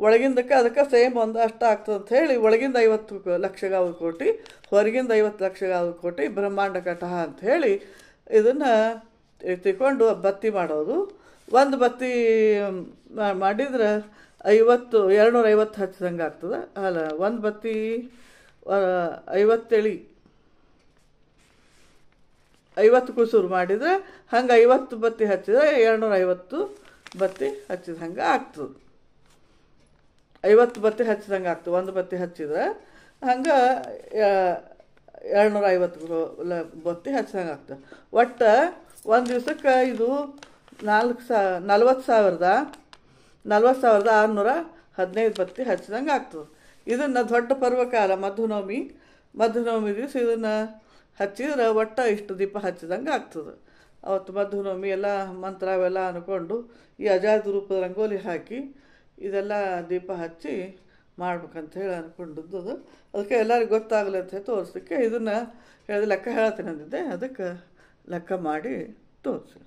ಒಳಗಿಂದಕ್ಕೆ ಅದಕ್ಕೆ ಸೇಮ್ ಒಂದು ಅಷ್ಟ ಆಗ್ತದೆ ಅಂಥೇಳಿ ಒಳಗಿಂದ 50 ಲಕ್ಷಗಾವ ಕೋಟಿ, ಹೊರಗಿಂದ 50 ಲಕ್ಷಗಾವ ಕೋಟಿ ಬ್ರಹ್ಮಾಂಡ ಕಟಹ ಅಂಥೇಳಿ ಇದನ್ನು ತಿಳ್ಕೊಂಡು ಬತ್ತಿ ಮಾಡೋದು. ಒಂದು ಬತ್ತಿ ಮಾಡಿದ್ರೆ 250 ಹಚ್ಚಿದಂಗೆ ಆಗ್ತದೆ. ಅಲ್ಲ, ಒಂದು ಬತ್ತಿ 50 ಎಳೆ 50 ಕುಸೂರು ಮಾಡಿದರೆ ಹಂಗೆ 50 ಬತ್ತಿ ಹಚ್ಚಿದ್ರೆ 250 ಬತ್ತಿ ಹಚ್ಚಿದ ಹಂಗೆ ಆಗ್ತದೆ. 50 ಬತ್ತಿ ಹಚ್ಚಿದಂಗೆ ಆಗ್ತದೆ. ಒಂದು ಬತ್ತಿ ಹಚ್ಚಿದ್ರೆ ಹಂಗೆ 250 ಬತ್ತಿ ಹಚ್ಚಿದಂಗೆ ಆಗ್ತದೆ. ಒಟ್ಟು ಒಂದು ದಿವ್ಸಕ್ಕೆ ಇದು 40,615 ಬತ್ತಿ ಹಚ್ಚಿದಂಗೆ ಆಗ್ತದೆ. ಇದನ್ನು ದೊಡ್ಡ ಪರ್ವಕಾಲ ಮಧುನವಮಿ ದಿವಸ ಇದನ್ನು ಹಚ್ಚಿದ್ರೆ ಒಟ್ಟು ಇಷ್ಟು ದೀಪ ಹಚ್ಚಿದಂಗೆ ಆಗ್ತದೆ. ಅವತ್ತು ಮಧುನವಮಿ ಎಲ್ಲ ಮಂತ್ರ ಅವೆಲ್ಲ ಅಂದ್ಕೊಂಡು ಈ ಅಜಾದ್ ರೂಪದ ರಂಗೋಲಿ ಹಾಕಿ ಇದೆಲ್ಲ ದೀಪ ಹಚ್ಚಿ ಮಾಡ್ಬೇಕಂತ ಹೇಳಿ ಅಂದ್ಕೊಂಡದ್ದು. ಅದಕ್ಕೆ ಎಲ್ಲರಿಗೂ ಗೊತ್ತಾಗಲಿ ಅಂತ ಹೇಳಿ ತೋರಿಸ್ಲಿಕ್ಕೆ ಇದನ್ನು ಹೇಳಿದ ಲೆಕ್ಕ ಹೇಳ್ತೀನಿ ಅಂದಿದ್ದೆ. ಅದಕ್ಕೆ ಲೆಕ್ಕ ಮಾಡಿ ತೋರಿಸಿ.